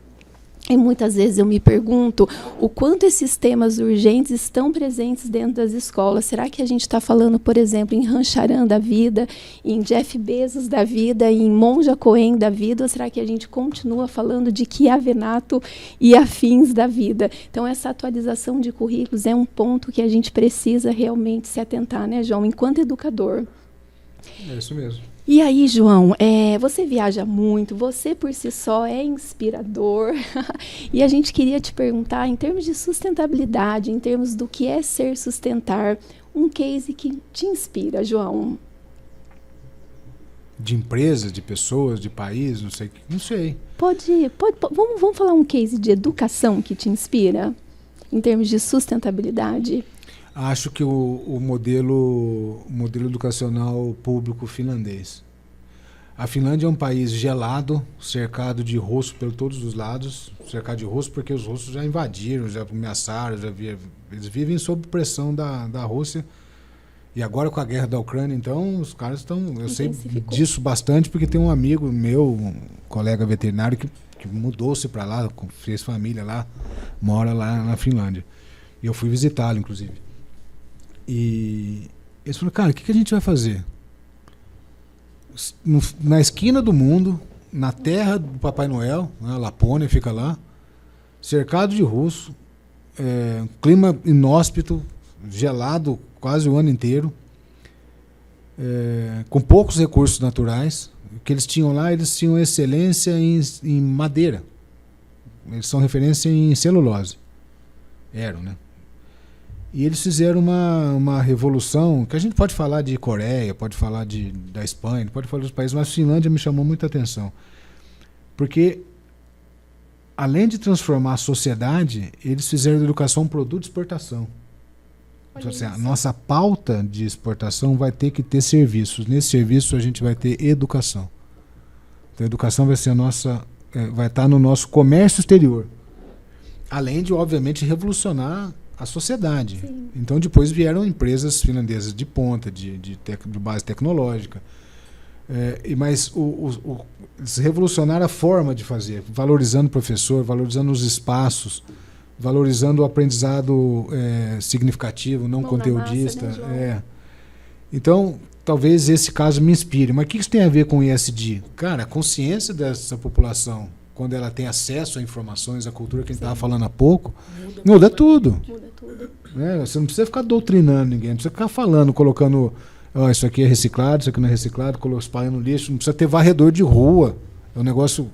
E muitas vezes eu me pergunto o quanto esses temas urgentes estão presentes dentro das escolas. Será que a gente está falando, por exemplo, em Rancharan da vida, em Jeff Bezos da vida, em Monja Cohen da vida, ou será que a gente continua falando de Chiavenato e afins da vida? Então, essa atualização de currículos é um ponto que a gente precisa realmente se atentar, né, João, enquanto educador. É isso mesmo. E aí, João, você viaja muito, você por si só é inspirador, e a gente queria te perguntar, em termos de sustentabilidade, em termos do que é ser sustentar, um case que te inspira, João? De empresa, de pessoas, de país, não sei. Vamos falar um case de educação que te inspira, em termos de sustentabilidade? Acho que o modelo educacional público finlandês. A Finlândia é um país gelado, cercado de russos por todos os lados, cercado de russos porque os russos já invadiram, já ameaçaram, eles vivem sob pressão da Rússia. E agora com a guerra da Ucrânia, então, os caras estão... Eu sei disso bastante porque tem um amigo meu, um colega veterinário, que mudou-se para lá, fez família lá, mora lá na Finlândia. E eu fui visitá-lo, inclusive. E eles falaram, cara, o que a gente vai fazer? Na esquina do mundo, na terra do Papai Noel, né, Lapônia fica lá, cercado de russo, clima inóspito, gelado quase o ano inteiro, com poucos recursos naturais, que eles tinham lá, eles tinham excelência em madeira. Eles são referência em celulose. Eram, né? E eles fizeram uma revolução, que a gente pode falar de Coreia, pode falar da Espanha, pode falar dos países, mas a Finlândia me chamou muita atenção. Porque, além de transformar a sociedade, eles fizeram da educação um produto de exportação. Então, assim, a nossa pauta de exportação vai ter que ter serviços. Nesse serviço a gente vai ter educação. Então a educação vai ser vai estar no nosso comércio exterior. Além de, obviamente, revolucionar a sociedade. Sim. Então depois vieram empresas finlandesas de ponta, de base tecnológica. Mas eles revolucionaram a forma de fazer, valorizando o professor, valorizando os espaços, valorizando o aprendizado significativo, não conteudista. Massa, né, João? Então, talvez esse caso me inspire. Mas o que isso tem a ver com o ESG? Cara, a consciência dessa população, quando ela tem acesso a informações, a cultura que a gente estava falando há pouco, muda tudo. Muda tudo. Você não precisa ficar doutrinando ninguém, não precisa ficar falando, colocando isso aqui é reciclado, isso aqui não é reciclado, espalhando lixo, não precisa ter varredor de rua. É um negócio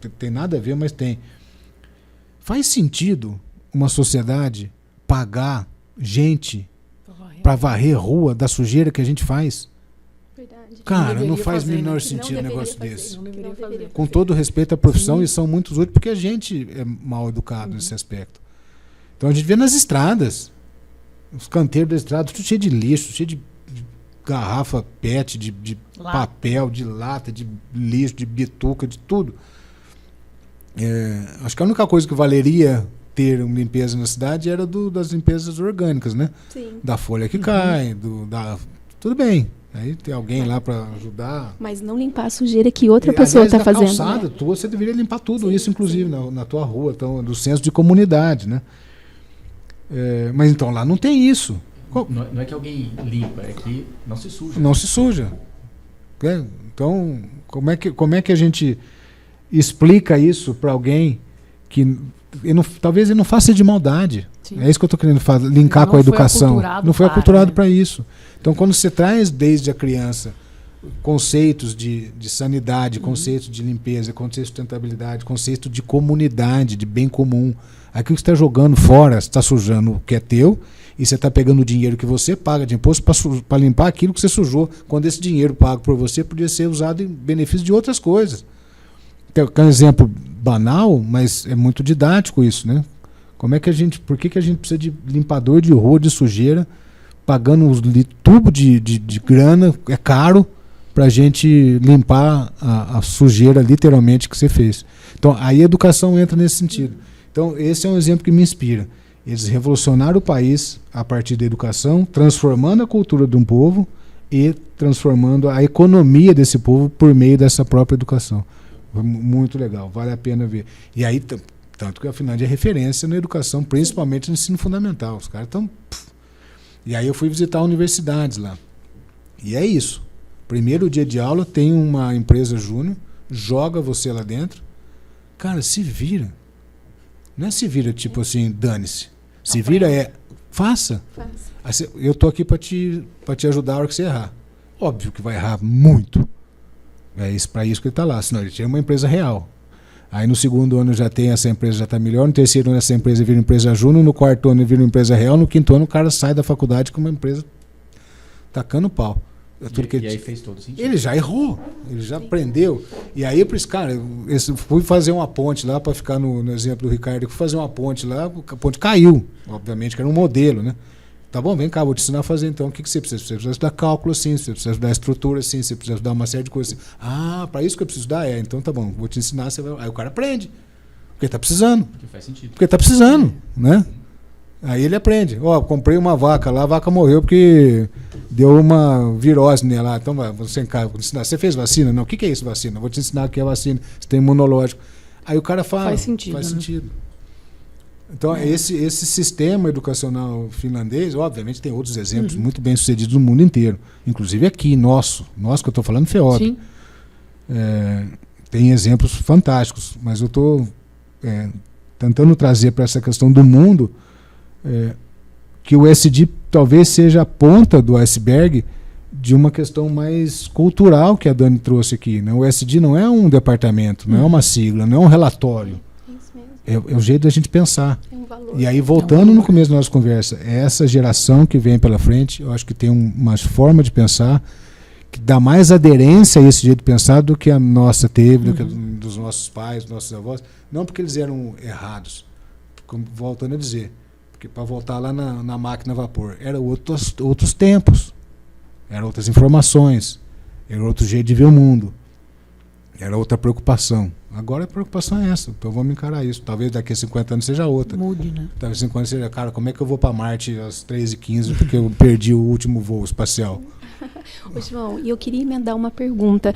que tem nada a ver, mas tem. Faz sentido uma sociedade pagar gente para varrer rua da sujeira que a gente faz? Verdade. Cara, não faz o fazer, menor né? sentido um Não negócio deveria desse. Não deveria fazer. Com todo respeito à profissão, Sim. e são muitos outros, porque a gente é mal educado nesse aspecto. Então a gente vê nas estradas, os canteiros das estradas, tudo cheio de lixo, cheio de garrafa PET, de papel, de lata, de lixo, de bituca, de tudo. Acho que a única coisa que valeria ter uma limpeza na cidade era das limpezas orgânicas, né? Sim. Da folha que cai, tudo bem. Aí tem alguém lá para ajudar. Mas não limpar a sujeira que outra pessoa está fazendo. Calçada, Né? você deveria limpar tudo Sim, isso, inclusive, na tua rua, então, do senso de comunidade, né? Mas então lá não tem isso. Não é que alguém limpa, é que não se suja. Não se suja. Então, como é que a gente explica isso para alguém que talvez ele não faça de maldade? Sim. É isso que eu estou querendo linkar com a educação. Não foi aculturado para isso. Então, quando você traz desde a criança conceitos de sanidade, conceitos de limpeza, conceitos de sustentabilidade, conceito de comunidade, de bem comum, aquilo que você está jogando fora, você está sujando o que é teu, e você está pegando o dinheiro que você paga de imposto para limpar aquilo que você sujou, quando esse dinheiro pago por você podia ser usado em benefício de outras coisas. Então, é um exemplo banal, mas é muito didático isso, né? Por que a gente precisa de limpador de rua, de sujeira, pagando tubo de grana, é caro, para a gente limpar a sujeira, literalmente, que você fez. Então, aí a educação entra nesse sentido. Então, esse é um exemplo que me inspira. Eles revolucionaram o país a partir da educação, transformando a cultura de um povo e transformando a economia desse povo por meio dessa própria educação. Muito legal, vale a pena ver. E aí, tanto que a Finlândia é referência na educação, principalmente no ensino fundamental. Os caras estão... E aí eu fui visitar universidades lá. E é isso. Primeiro dia de aula, tem uma empresa júnior, joga você lá dentro. Cara, se vira. Não é se vira tipo assim, dane-se. Se vira faça. Eu estou aqui para te ajudar a hora que você errar. Óbvio que vai errar muito. É para isso que ele está lá. Senão ele tinha uma empresa real. Aí no segundo ano essa empresa já está melhor. No terceiro ano essa empresa vira empresa júnior. No quarto ano vira uma empresa real. No quinto ano o cara sai da faculdade com uma empresa tacando pau. E aí fez todo sentido. Ele já errou, ele já aprendeu. E aí, cara, fui fazer uma ponte lá, para ficar no exemplo do Ricardo, fui fazer uma ponte lá, a ponte caiu, obviamente, que era um modelo, né? Tá bom, vem cá, vou te ensinar a fazer então. O que você precisa? Você precisa estudar cálculo assim, você precisa estudar estrutura assim, você precisa estudar uma série de coisas assim. Ah, para isso que eu preciso estudar? Então tá bom, vou te ensinar. Aí o cara aprende, porque tá precisando. Porque faz sentido. Porque tá precisando, né? Aí ele aprende. Comprei uma vaca lá, a vaca morreu porque deu uma virose nela. Então você vou te ensinar. Você fez vacina? Não. O que é isso, vacina? Vou te ensinar o que é vacina. Você tem imunológico. Aí o cara fala. Faz sentido. Faz né? sentido. Então, esse sistema educacional finlandês, obviamente, tem outros exemplos muito bem sucedidos no mundo inteiro. Inclusive aqui, nosso que eu estou falando, FEOB. Sim. Tem exemplos fantásticos, mas eu estou tentando trazer para essa questão do mundo que o ESG talvez seja a ponta do iceberg de uma questão mais cultural que a Dani trouxe aqui, né? O ESG não é um departamento, não é uma sigla, não é um relatório. Isso mesmo. É o jeito da gente pensar. É um valor. E aí, voltando no começo da nossa conversa, essa geração que vem pela frente, eu acho que tem uma forma de pensar que dá mais aderência a esse jeito de pensar do que a nossa teve, do que dos nossos pais, dos nossos avós. Não porque eles eram errados, como voltando a dizer, porque para voltar lá na máquina a vapor, eram outros tempos, eram outras informações, era outro jeito de ver o mundo, era outra preocupação. Agora a preocupação é essa, então vamos encarar isso. Talvez daqui a 50 anos seja outra. Mude, né? Talvez 50 anos seja, cara, como é que eu vou para Marte às 3h15 porque eu perdi o último voo espacial? Ô, João, e eu queria emendar uma pergunta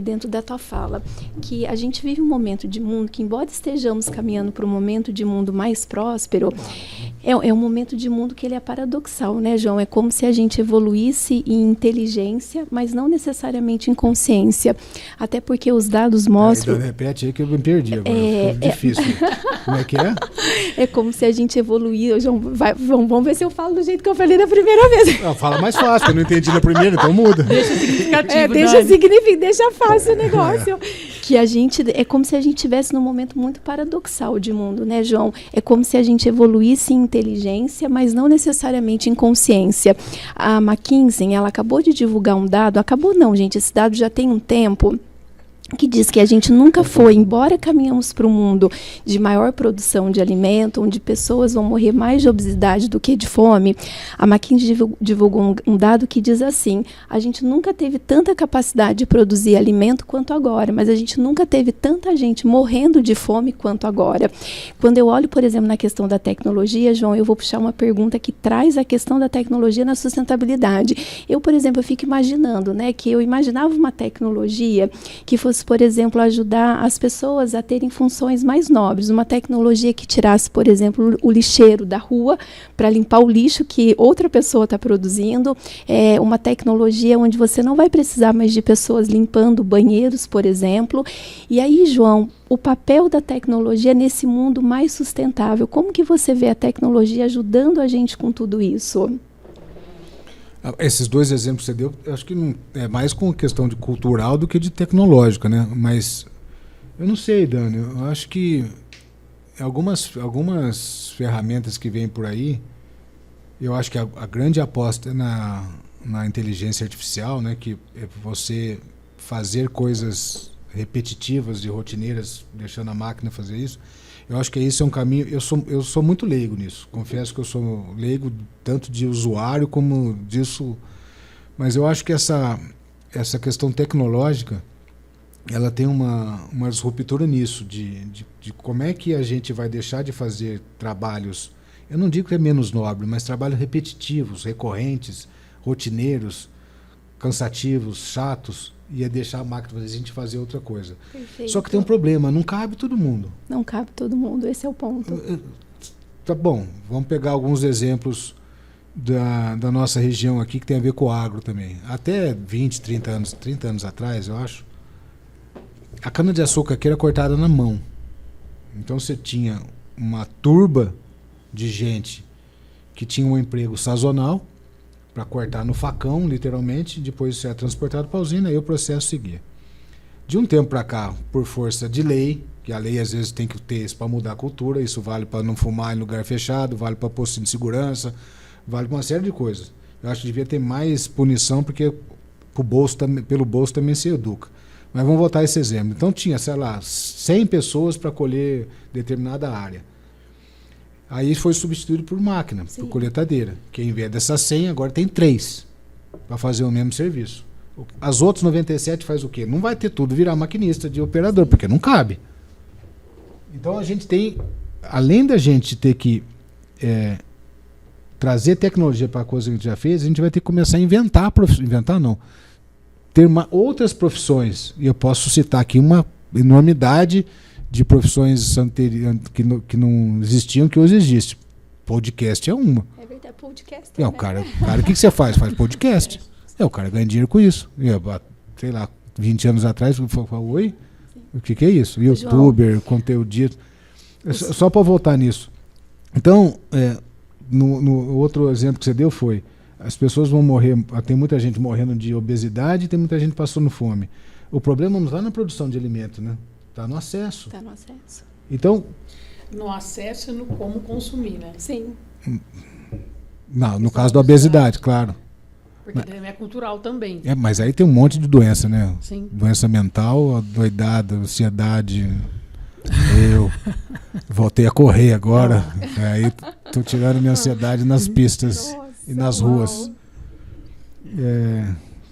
dentro da tua fala, que a gente vive um momento de mundo que, embora estejamos caminhando para um momento de mundo mais próspero, é um momento de mundo que ele é paradoxal, né, João? É como se a gente evoluísse em inteligência, mas não necessariamente em consciência, até porque os dados mostram... Então, repete aí que eu me perdi agora, ficou difícil. Como é que é? É como se a gente evoluía, João, vamos ver se eu falo do jeito que eu falei da primeira vez. Não, fala mais fácil, eu não entendi na primeira, então muda. Deixa significativo, deixa fácil o negócio. Que a gente, é como se a gente estivesse num momento muito paradoxal de mundo, né, João? É como se a gente evoluísse em inteligência, mas não necessariamente em consciência. A McKinsey, ela acabou de divulgar um dado, acabou não, gente, esse dado já tem um tempo, que diz que a gente nunca foi, embora caminhamos para um mundo de maior produção de alimento, onde pessoas vão morrer mais de obesidade do que de fome, a McKinsey divulgou um dado que diz assim, a gente nunca teve tanta capacidade de produzir alimento quanto agora, mas a gente nunca teve tanta gente morrendo de fome quanto agora. Quando eu olho, por exemplo, na questão da tecnologia, João, eu vou puxar uma pergunta que traz a questão da tecnologia na sustentabilidade. Eu, por exemplo, eu fico imaginando, né, que eu imaginava uma tecnologia que fosse, por exemplo, ajudar as pessoas a terem funções mais nobres. Uma tecnologia que tirasse, por exemplo, o lixeiro da rua para limpar o lixo que outra pessoa está produzindo. Uma tecnologia onde você não vai precisar mais de pessoas limpando banheiros, por exemplo. E aí, João, o papel da tecnologia nesse mundo mais sustentável. Como que você vê a tecnologia ajudando a gente com tudo isso? Esses dois exemplos que você deu, eu acho que não, é mais com questão de cultural do que de tecnológica, né? Mas eu não sei, Dani, eu acho que algumas ferramentas que vêm por aí, eu acho que a grande aposta é na inteligência artificial, né? Que é você fazer coisas repetitivas e rotineiras, deixando a máquina fazer isso. Eu acho que esse é um caminho. Eu sou muito leigo nisso. Confesso que eu sou leigo tanto de usuário como disso. Mas eu acho que essa questão tecnológica, ela tem uma disruptura nisso, de como é que a gente vai deixar de fazer trabalhos, eu não digo que é menos nobre, mas trabalhos repetitivos, recorrentes, rotineiros, cansativos, chatos, e é deixar a máquina fazer, a gente fazer outra coisa. Perfeito. Só que tem um problema, não cabe todo mundo. Não cabe todo mundo, esse é o ponto. Tá bom, vamos pegar alguns exemplos da nossa região aqui que tem a ver com o agro também. Até 20, 30 anos atrás, eu acho, a cana-de-açúcar aqui era cortada na mão. Então você tinha uma turba de gente que tinha um emprego sazonal para cortar no facão, literalmente, depois isso é transportado para a usina e o processo seguia. De um tempo para cá, por força de lei, que a lei às vezes tem que ter isso para mudar a cultura, isso vale para não fumar em lugar fechado, vale para posto de segurança, vale para uma série de coisas. Eu acho que devia ter mais punição, porque pelo bolso também se educa. Mas vamos voltar a esse exemplo. Então tinha, sei lá, 100 pessoas para colher determinada área. Aí foi substituído por máquina, por colheitadeira, que em vez dessas 100, agora tem 3 para fazer o mesmo serviço. As outras 97 faz o quê? Não vai ter tudo virar maquinista de operador, porque não cabe. Então a gente tem, além da gente ter que trazer tecnologia para a coisa que a gente já fez, a gente vai ter que começar a inventar não, ter outras profissões. E eu posso citar aqui uma enormidade de profissões que não existiam, que hoje existem. Podcast é uma. É verdade, podcast. O cara, o que você faz? Faz podcast. O cara ganha dinheiro com isso. Sei lá, 20 anos atrás, oi? Sim. O que é isso? Youtuber, João, conteudista. Só para voltar nisso. Então, no outro exemplo que você deu foi, As pessoas vão morrer, tem muita gente morrendo de obesidade, tem muita gente passando fome. O problema não está na produção de alimento, né? Está no acesso. Está no acesso. Então, No acesso e no como consumir, né? Sim. não, no caso da obesidade, claro. Porque é cultural também. Mas aí tem um monte de doença, né? Sim. Doença mental, doidada, ansiedade. Eu voltei a correr agora. Aí tô tirando minha ansiedade nas pistas e nas ruas.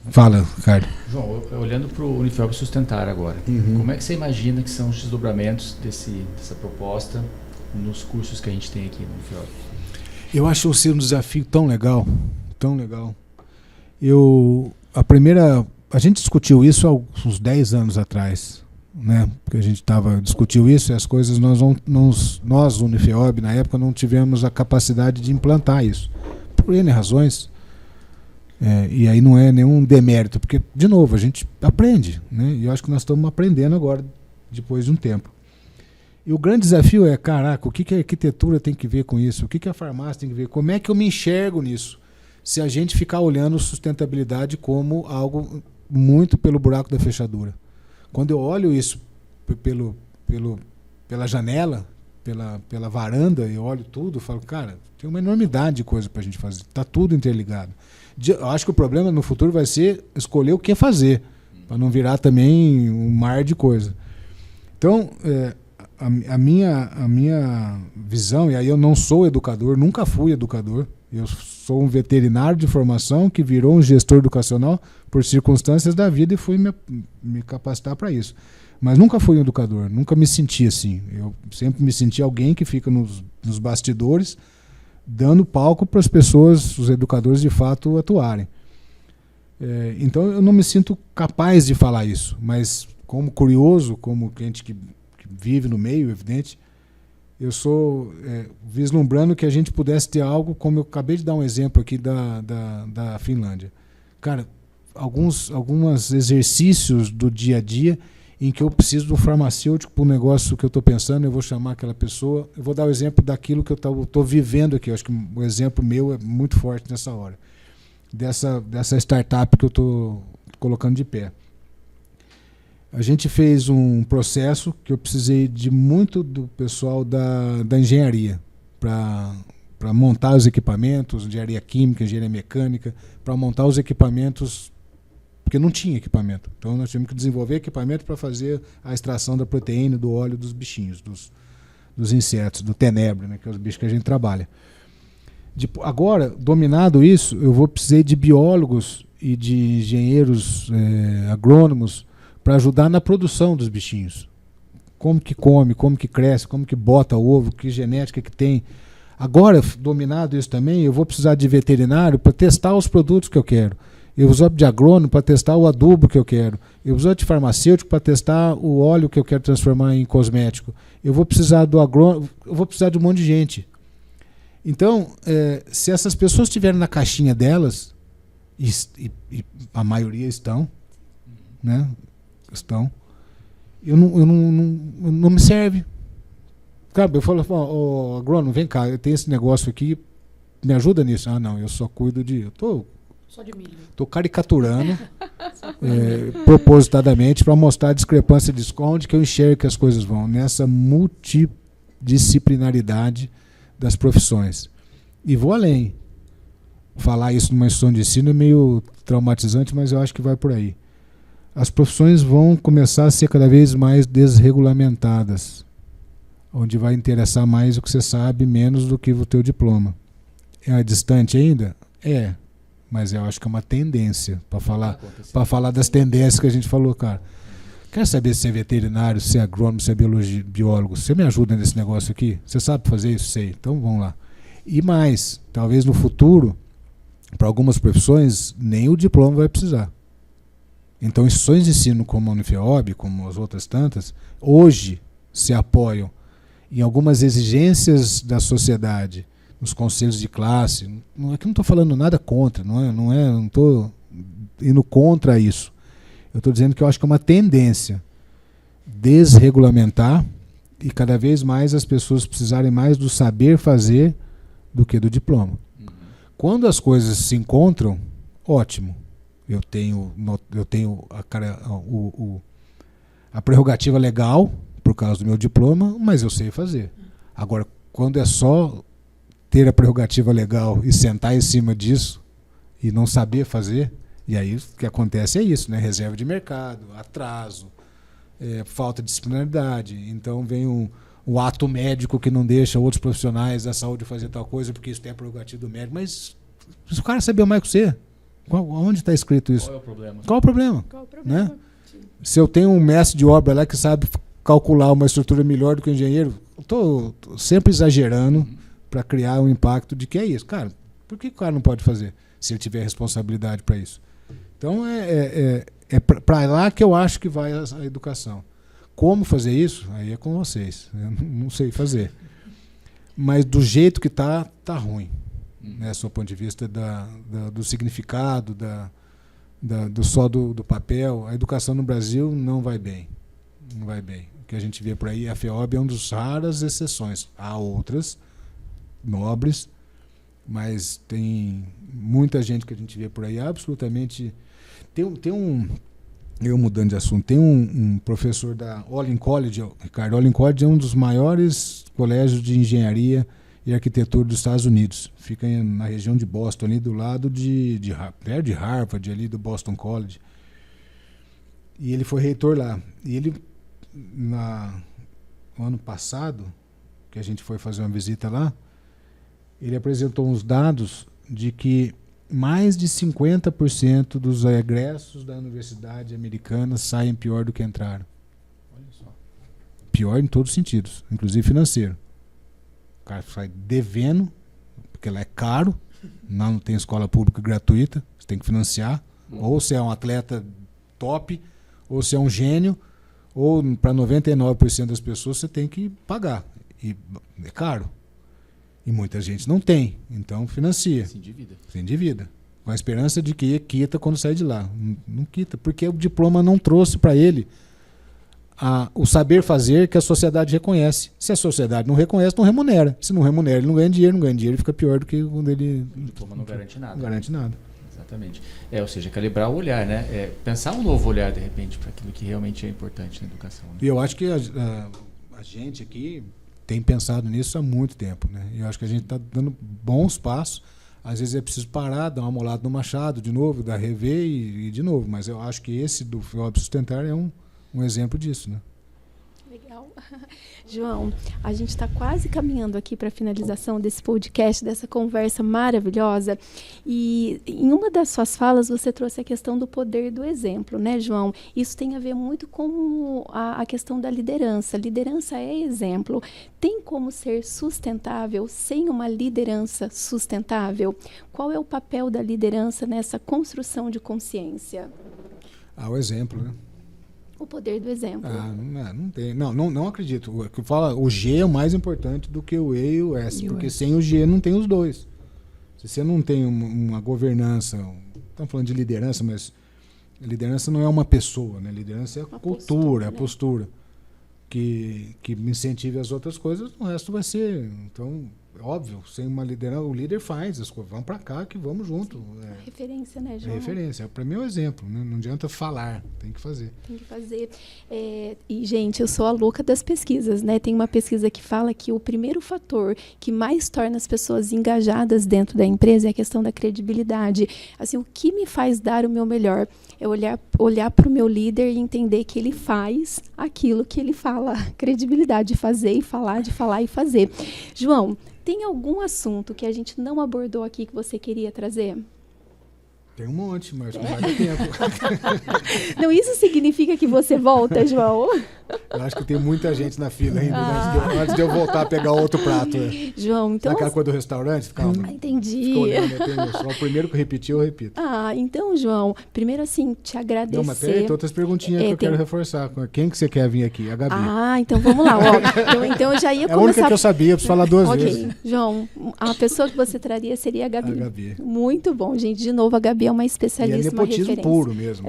Fala, Ricardo. João, olhando para o Unifiob Sustentar agora, como é que você imagina que são os desdobramentos dessa proposta nos cursos que a gente tem aqui no Unifiob? Eu acho ser um desafio tão legal, tão legal. A gente discutiu isso há uns 10 anos atrás, né? Porque a gente discutiu isso e as coisas, nós, Unifiob, na época, não tivemos a capacidade de implantar isso, por N razões. E aí não é nenhum demérito, porque, de novo, a gente aprende, né? E eu acho que nós estamos aprendendo agora, depois de um tempo. E o grande desafio é, caraca, o que a arquitetura tem que ver com isso? O que a farmácia tem que ver? Como é que eu me enxergo nisso? Se a gente ficar olhando sustentabilidade como algo muito pelo buraco da fechadura. Quando eu olho isso pela janela, pela varanda, eu olho tudo, eu falo, cara, tem uma enormidade de coisa para a gente fazer. Está tudo interligado. Eu acho que o problema no futuro vai ser escolher o que fazer, para não virar também um mar de coisa. Então, a minha visão, e aí eu não sou educador, nunca fui educador, eu sou um veterinário de formação que virou um gestor educacional por circunstâncias da vida e fui me capacitar para isso. Mas nunca fui um educador, nunca me senti assim. Eu sempre me senti alguém que fica nos bastidores, dando palco para as pessoas, os educadores de fato atuarem. Então eu não me sinto capaz de falar isso, mas como curioso, como gente que vive no meio, evidente, eu sou vislumbrando que a gente pudesse ter algo, como eu acabei de dar um exemplo aqui da Finlândia. Cara, alguns exercícios do dia a dia em que eu preciso do farmacêutico para o negócio que eu estou pensando, eu vou chamar aquela pessoa, eu vou dar o exemplo daquilo que eu estou vivendo aqui. Eu acho que o exemplo meu é muito forte nessa hora, dessa startup que eu estou colocando de pé. A gente fez um processo que eu precisei de muito do pessoal da engenharia para montar os equipamentos, engenharia química, engenharia mecânica, para montar os equipamentos, porque não tinha equipamento. Então nós tivemos que desenvolver equipamento para fazer a extração da proteína, do óleo dos bichinhos, dos insetos, do tenebre, né, que é os bichos que a gente trabalha. Agora, dominado isso, eu vou precisar de biólogos e de engenheiros agrônomos para ajudar na produção dos bichinhos. Como que come, como que cresce, como que bota ovo, que genética que tem. Agora, dominado isso também, eu vou precisar de veterinário para testar os produtos que eu quero. Eu vou precisar de agrônomo para testar o adubo que eu quero. Eu vou precisar de farmacêutico para testar o óleo que eu quero transformar em cosmético. Eu vou precisar do agrônomo, eu vou precisar de um monte de gente. Então, se essas pessoas estiverem na caixinha delas, e a maioria estão, né? Eu não me serve. Cara, eu falo, agrônomo, vem cá, eu tenho esse negócio aqui, me ajuda nisso. Ah, não, eu só cuido de... Só de milho. Estou caricaturando propositadamente para mostrar a discrepância de onde que eu enxergo que as coisas vão, nessa multidisciplinaridade das profissões. E vou além. Falar isso numa instituição de ensino é meio traumatizante, mas eu acho que vai por aí. As profissões vão começar a ser cada vez mais desregulamentadas, onde vai interessar mais o que você sabe, menos do que o teu diploma. É distante ainda? É. Mas eu acho que é uma tendência, para falar das tendências que a gente falou, cara. Quer saber se é veterinário, se é agrônomo, se é biólogo? Você me ajuda nesse negócio aqui? Você sabe fazer isso? Sei. Então vamos lá. E mais, talvez no futuro, para algumas profissões, nem o diploma vai precisar. Então, instituições de ensino como a Unifiob, como as outras tantas, hoje se apoiam em algumas exigências da sociedade, nos conselhos de classe. Aqui não estou falando nada contra, não estou indo contra isso. Eu estou dizendo que eu acho que é uma tendência desregulamentar e cada vez mais as pessoas precisarem mais do saber fazer do que do diploma. Quando as coisas se encontram, ótimo. Eu tenho a prerrogativa legal por causa do meu diploma, mas eu sei fazer. Agora, quando é só ter a prerrogativa legal e sentar em cima disso e não saber fazer, e aí o que acontece é isso, né? Reserva de mercado, atraso, falta de disciplinaridade. Então vem um ato médico que não deixa outros profissionais da saúde fazer tal coisa porque isso tem a prerrogativa do médico. Mas se o cara sabia mais que você, onde está escrito isso? Qual é o problema? Qual o problema? Né? Se eu tenho um mestre de obra lá que sabe calcular uma estrutura melhor do que o engenheiro, estou sempre exagerando para criar um impacto de que é isso. Cara, por que o cara não pode fazer se ele tiver responsabilidade para isso? Então é para lá que eu acho que vai a educação. Como fazer isso? Aí é com vocês. Eu não sei fazer. Mas do jeito que está ruim. Né, do ponto de vista do significado, do papel. A educação no Brasil não vai bem. Não vai bem. O que a gente vê por aí, a FEOB é uma das raras exceções. Há outras nobres, mas tem muita gente que a gente vê por aí absolutamente... Eu mudando de assunto, tem um professor da Olin College, Ricardo. Olin College é um dos maiores colégios de engenharia e arquitetura dos Estados Unidos. Fica na região de Boston, ali do lado perto de Harvard, ali do Boston College. E ele foi reitor lá. E ele, no ano passado, que a gente foi fazer uma visita lá, ele apresentou uns dados de que mais de 50% dos egressos da universidade americana saem pior do que entraram. Olha só. Pior em todos os sentidos, inclusive financeiro. O cara sai devendo, porque lá é caro, não tem escola pública gratuita, você tem que financiar. Ou você é um atleta top, ou você é um gênio, ou para 99% das pessoas você tem que pagar. E é caro. E muita gente não tem, então financia. Se endivida. Se endivida. Com a esperança de que quita quando sai de lá. Não quita, porque o diploma não trouxe para ele o saber fazer que a sociedade reconhece. Se a sociedade não reconhece, não remunera. Se não remunera, ele não ganha dinheiro, ele fica pior do que quando ele... O diploma não garante nada. Não garante nada. Exatamente. Ou seja, calibrar o olhar, né? Pensar um novo olhar, de repente, para aquilo que realmente é importante na educação. Né? E eu acho que a gente aqui tem pensado nisso há muito tempo, né? Eu acho que a gente está dando bons passos. Às vezes é preciso parar, dar uma molada no machado de novo, dar rever e de novo. Mas eu acho que esse do FEOB Sustentar é um exemplo disso, né? Legal. João, a gente está quase caminhando aqui para a finalização desse podcast, dessa conversa maravilhosa. E em uma das suas falas, você trouxe a questão do poder do exemplo, né, João? Isso tem a ver muito com a questão da liderança. Liderança é exemplo. Tem como ser sustentável sem uma liderança sustentável? Qual é o papel da liderança nessa construção de consciência? O exemplo, né? O poder do exemplo. Não tem. Não acredito. O G é o mais importante do que o E e o S, porque sem o G não tem os dois. Se você não tem uma governança, estamos falando de liderança, mas liderança não é uma pessoa, né? Liderança é a cultura, a postura que incentive as outras coisas, o resto vai ser. Então, óbvio, sem uma liderança, o líder faz as coisas, vamos para cá que vamos junto. Referência, né, João? É referência. Para mim é um exemplo, né? Não adianta falar, tem que fazer. Tem que fazer. E, gente, eu sou a louca das pesquisas, né? Tem uma pesquisa que fala que o primeiro fator que mais torna as pessoas engajadas dentro da empresa é a questão da credibilidade. Assim, o que me faz dar o meu melhor é olhar para o meu líder e entender que ele faz aquilo que ele fala. Credibilidade de fazer e falar, de falar e fazer. João, tem algum assunto que a gente não abordou aqui que você queria trazer? Tem um monte, mas não vai dar tempo. Não, isso significa que você volta, João? Eu acho que tem muita gente na fila ainda, antes de eu voltar a pegar outro prato. João, então... Sabe aquela coisa do restaurante? Calma. Entendi. Fica olhando, só o primeiro que eu repetir, eu repito. Então, João, primeiro assim, te agradecer. Não, mas tem outras perguntinhas que eu quero reforçar. Quem que você quer vir aqui? A Gabi. Então vamos lá. Então eu já ia começar... É a única que eu sabia, eu preciso falar duas vezes. Ok, João, a pessoa que você traria seria a Gabi. A Gabi. Muito bom, gente. De novo, a Gabi é uma especialista, e é nepotismo referência. puro mesmo.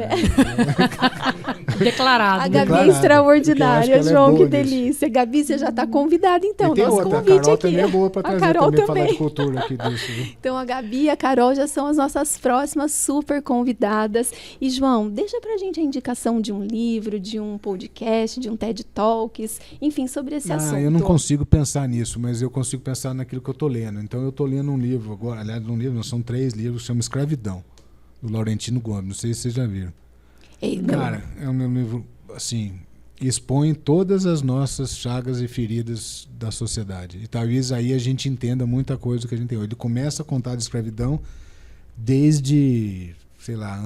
Declarado. A Gabi é extraordinária. área, João, que delícia. Gabi, você já está convidada, então. E tem nosso outra, convite a Carol aqui. também é boa para trazer também, falar de cultura aqui disso. Viu? Então, a Gabi e a Carol já são as nossas próximas super convidadas. E, João, deixa pra gente a indicação de um livro, de um podcast, de um TED Talks, enfim, sobre esse assunto. Eu não consigo pensar nisso, mas eu consigo pensar naquilo que eu estou lendo. Então, eu estou lendo um livro agora, aliás, são 3 livros, chama Escravidão, do Laurentino Gomes. Não sei se vocês já viram. Cara, é um livro, assim, expõe todas as nossas chagas e feridas da sociedade. E talvez aí a gente entenda muita coisa que a gente tem hoje. Ele começa a contar de escravidão desde, sei lá,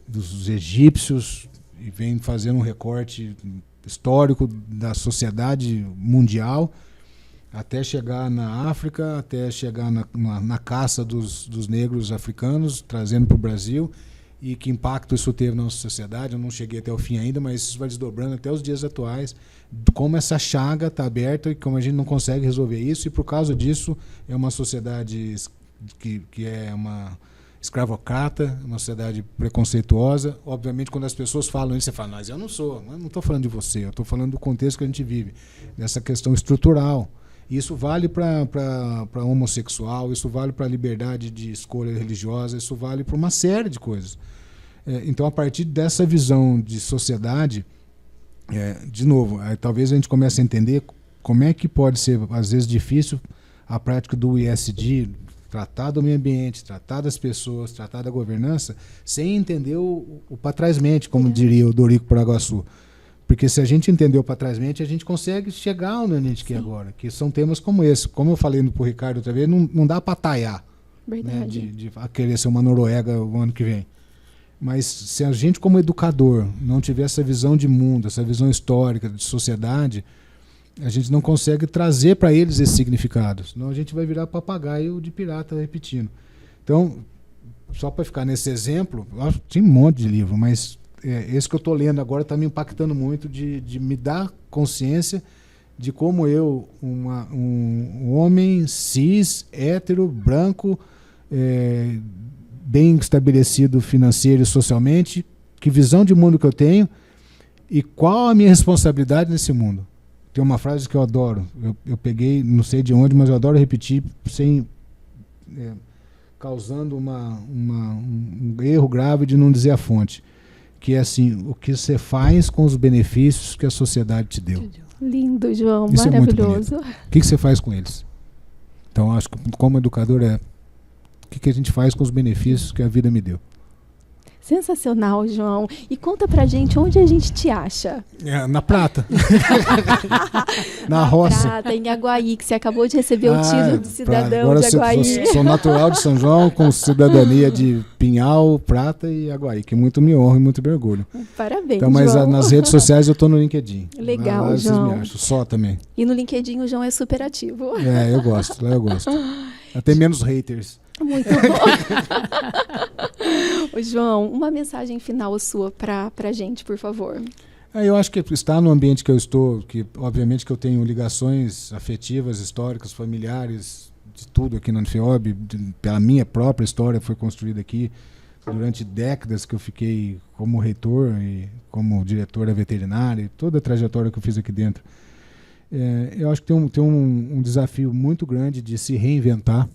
dos egípcios, e vem fazendo um recorte histórico da sociedade mundial, até chegar na África, até chegar na caça dos negros africanos, trazendo para o Brasil. E que impacto isso teve na nossa sociedade. Eu não cheguei até o fim ainda, mas isso vai desdobrando até os dias atuais, como essa chaga está aberta e como a gente não consegue resolver isso, e por causa disso é uma sociedade que é uma escravocrata, uma sociedade preconceituosa. Obviamente, quando as pessoas falam isso, você fala, mas eu não estou falando de você, eu estou falando do contexto que a gente vive, dessa questão estrutural. Isso vale para homossexual, isso vale para a liberdade de escolha religiosa, isso vale para uma série de coisas. Então, a partir dessa visão de sociedade, de novo, talvez a gente comece a entender como é que pode ser, às vezes, difícil a prática do ESG, tratar do meio ambiente, tratar das pessoas, tratar da governança, sem entender o para trás-mente, como diria o Dorico Paraguaçu. Porque se a gente entendeu para trás-mente, a gente consegue chegar onde a gente quer agora, que são temas como esse. Como eu falei para o Ricardo outra vez, não dá para taiar, né, de querer ser uma Noruega o ano que vem. Mas se a gente, como educador, não tiver essa visão de mundo, essa visão histórica, de sociedade, a gente não consegue trazer para eles esse significado. Senão a gente vai virar papagaio de pirata repetindo. Então, só para ficar nesse exemplo, tinha um monte de livro, mas esse que eu estou lendo agora está me impactando muito de me dar consciência de como eu, um homem cis, hétero, branco, bem estabelecido financeiro e socialmente, que visão de mundo que eu tenho e qual a minha responsabilidade nesse mundo. Tem uma frase que eu adoro, eu peguei, não sei de onde, mas eu adoro repetir sem causando um erro grave de não dizer a fonte. Que é assim, o que você faz com os benefícios que a sociedade te deu. Lindo, João, isso maravilhoso. É muito bonito. O que você faz com eles? Então, acho que como educador o que a gente faz com os benefícios que a vida me deu. Sensacional, João. E conta pra gente onde a gente te acha. Na Prata. Na roça. Prata, em Aguaí, que você acabou de receber o título de cidadão agora de Aguaí. Sou natural de São João, com cidadania de Pinhal, Prata e Aguaí, que muito me honra e muito me orgulho. Parabéns, então, mas João. Nas redes sociais eu estou no LinkedIn. Legal, lá João. Vocês me acham, só também. E no LinkedIn o João é super ativo. Eu gosto, lá eu gosto. Até menos haters. Muito bom. Ô, João, uma mensagem final sua pra gente, por favor. Eu acho que estar no ambiente que eu estou, que obviamente que eu tenho ligações afetivas, históricas, familiares, de tudo aqui na Unifiob, pela minha própria história foi construída aqui durante décadas que eu fiquei como reitor e como diretora veterinária, e toda a trajetória que eu fiz aqui dentro. Eu acho que tem um desafio muito grande de se reinventar.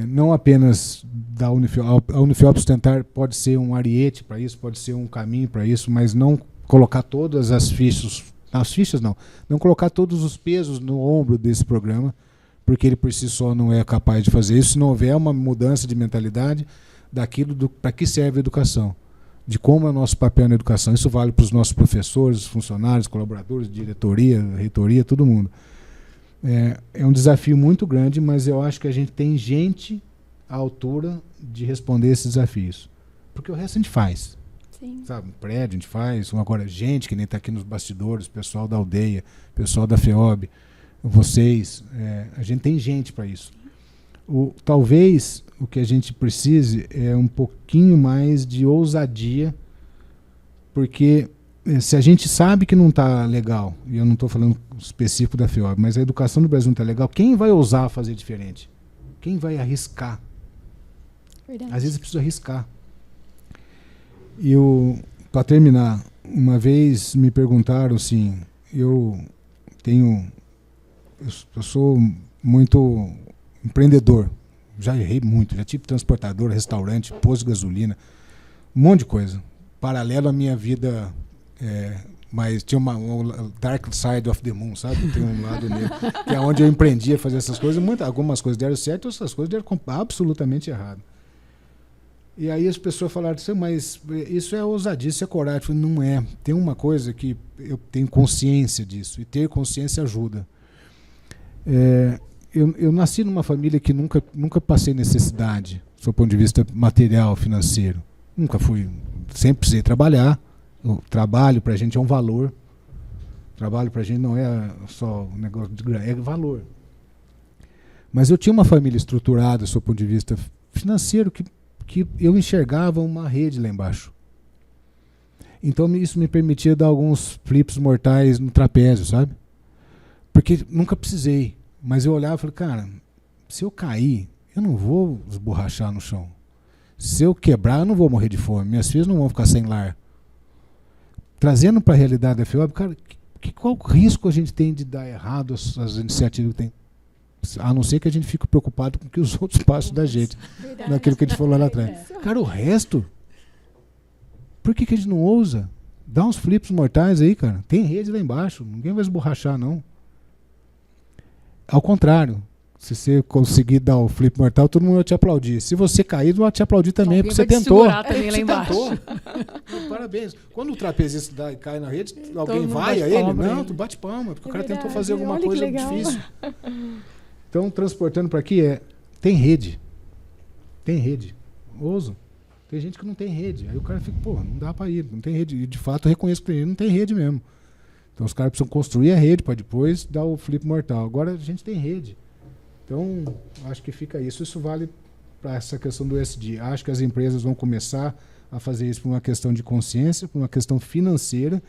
Não apenas da Unifiob. A Unifiob Sustentar pode ser um ariete para isso, pode ser um caminho para isso, mas não colocar todas as fichas não colocar todos os pesos no ombro desse programa, porque ele por si só não é capaz de fazer isso se não houver uma mudança de mentalidade daquilo para que serve a educação, de como é o nosso papel na educação. Isso vale para os nossos professores, funcionários, colaboradores, diretoria, reitoria, todo mundo. É um desafio muito grande, mas eu acho que a gente tem gente à altura de responder esses desafios. Porque o resto a gente faz. Sim. Sabe, um prédio a gente faz, agora gente que nem está aqui nos bastidores, pessoal da aldeia, pessoal da FEOB, vocês, a gente tem gente para isso. Talvez o que a gente precise é um pouquinho mais de ousadia, porque se a gente sabe que não está legal, e eu não estou falando específico da FEOB, mas a educação do Brasil não está legal, quem vai ousar fazer diferente? Quem vai arriscar? Verdade. Às vezes precisa arriscar. E para terminar, Uma vez me perguntaram assim, eu sou muito empreendedor, já errei muito, já tive transportador, restaurante, posto de gasolina, um monte de coisa, paralelo à minha vida, mas tinha um dark side of the moon, sabe? Tem um lado negro, que é onde eu empreendia a fazer essas coisas, algumas coisas deram certo, outras coisas deram absolutamente errado. E aí as pessoas falaram assim, mas isso é ousadia, isso é coragem. Eu falei, não é. Tem uma coisa que eu tenho consciência disso, e ter consciência ajuda. Eu nasci numa família que nunca passei necessidade, do ponto de vista material, financeiro. Nunca fui, sempre precisei trabalhar. O trabalho para a gente é um valor. O trabalho para a gente não é só um negócio de grana, é valor. Mas eu tinha uma família estruturada, do ponto de vista financeiro, que eu enxergava uma rede lá embaixo. Então isso me permitia dar alguns flips mortais no trapézio, sabe? Porque nunca precisei. Mas eu olhava e falei, cara, se eu cair, eu não vou esborrachar no chão. Se eu quebrar, eu não vou morrer de fome. Minhas filhas não vão ficar sem lar. Trazendo para a realidade da FEOB, cara, qual risco a gente tem de dar errado as iniciativas que tem? A não ser que a gente fique preocupado com o que os outros passam da gente. Verdade. Naquilo que a gente falou lá atrás. Cara, o resto, por que a gente não ousa? Dá uns flips mortais aí, cara. Tem rede lá embaixo. Ninguém vai esborrachar, não. Ao contrário. Se você conseguir dar o flip mortal, todo mundo vai te aplaudir. Se você cair, vai te aplaudir também, alguém porque você tentou. Também lá embaixo. Parabéns. Quando o trapezista cai na rede, alguém vai a ele? Não, tu bate palma, porque o cara tentou fazer alguma coisa difícil. Então, transportando para aqui tem rede. Tem rede. Ouso. Tem gente que não tem rede. Aí o cara fica, pô, não dá para ir, não tem rede. E de fato eu reconheço que não tem rede mesmo. Então os caras precisam construir a rede para depois dar o flip mortal. Agora a gente tem rede. Então, acho que fica isso. Isso vale para essa questão do ESG. Acho que as empresas vão começar a fazer isso por uma questão de consciência, por uma questão financeira.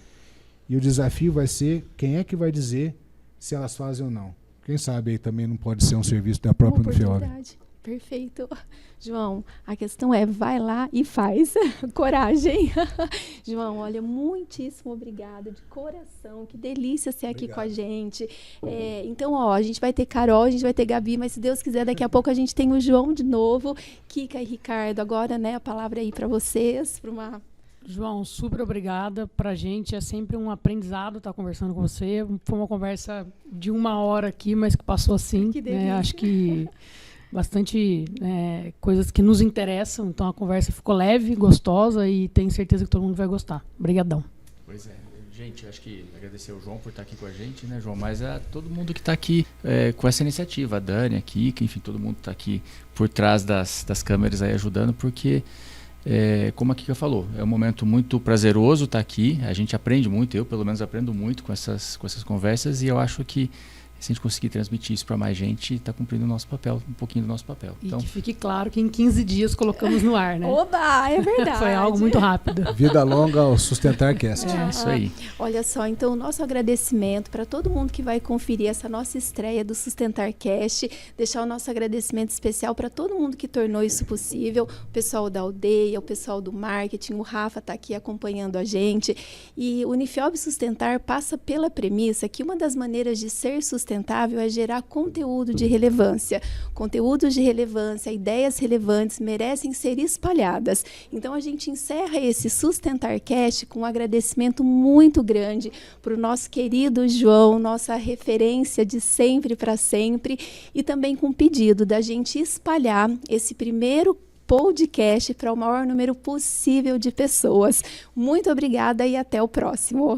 E o desafio vai ser quem é que vai dizer se elas fazem ou não. Quem sabe aí também não pode ser um serviço da própria Unifeob. Perfeito. João, a questão é, vai lá e faz. Coragem. João, olha, muitíssimo obrigada, de coração. Que delícia ser aqui com a gente. Então, a gente vai ter Carol, a gente vai ter Gabi, mas se Deus quiser, daqui a pouco a gente tem o João de novo. Kika e Ricardo, agora, né, a palavra aí para vocês, para uma... João, super obrigada. Pra gente é sempre um aprendizado estar conversando com você. Foi uma conversa de 1 hora aqui, mas que passou assim. Que delícia. Acho que bastante coisas que nos interessam. Então a conversa ficou leve, gostosa e tenho certeza que todo mundo vai gostar. Obrigadão. Pois é. Gente, acho que agradecer ao João por estar aqui com a gente, né, João? Mas a todo mundo que está aqui com essa iniciativa. A Dani aqui, que enfim, todo mundo está aqui por trás das câmeras aí ajudando, porque... como a Kika falou, é um momento muito prazeroso estar aqui, a gente aprende muito, eu pelo menos aprendo muito com essas conversas, e eu acho que se a gente conseguir transmitir isso para mais gente, está cumprindo o nosso papel, um pouquinho do nosso papel. E que fique claro que em 15 dias colocamos no ar, né? Oba, é verdade. Foi algo muito rápido. Vida longa ao Sustentar Cast. Isso aí. Olha só, então o nosso agradecimento para todo mundo que vai conferir essa nossa estreia do Sustentar Cast, deixar o nosso agradecimento especial para todo mundo que tornou isso possível, o pessoal da aldeia, o pessoal do marketing, o Rafa está aqui acompanhando a gente, e o Unifeob Sustentar passa pela premissa que uma das maneiras de ser sustentável é gerar conteúdo de relevância. Conteúdos de relevância, ideias relevantes merecem ser espalhadas. Então, a gente encerra esse Sustentar Cast com um agradecimento muito grande para o nosso querido João, nossa referência de sempre para sempre, e também com o pedido da gente espalhar esse primeiro podcast para o maior número possível de pessoas. Muito obrigada e até o próximo.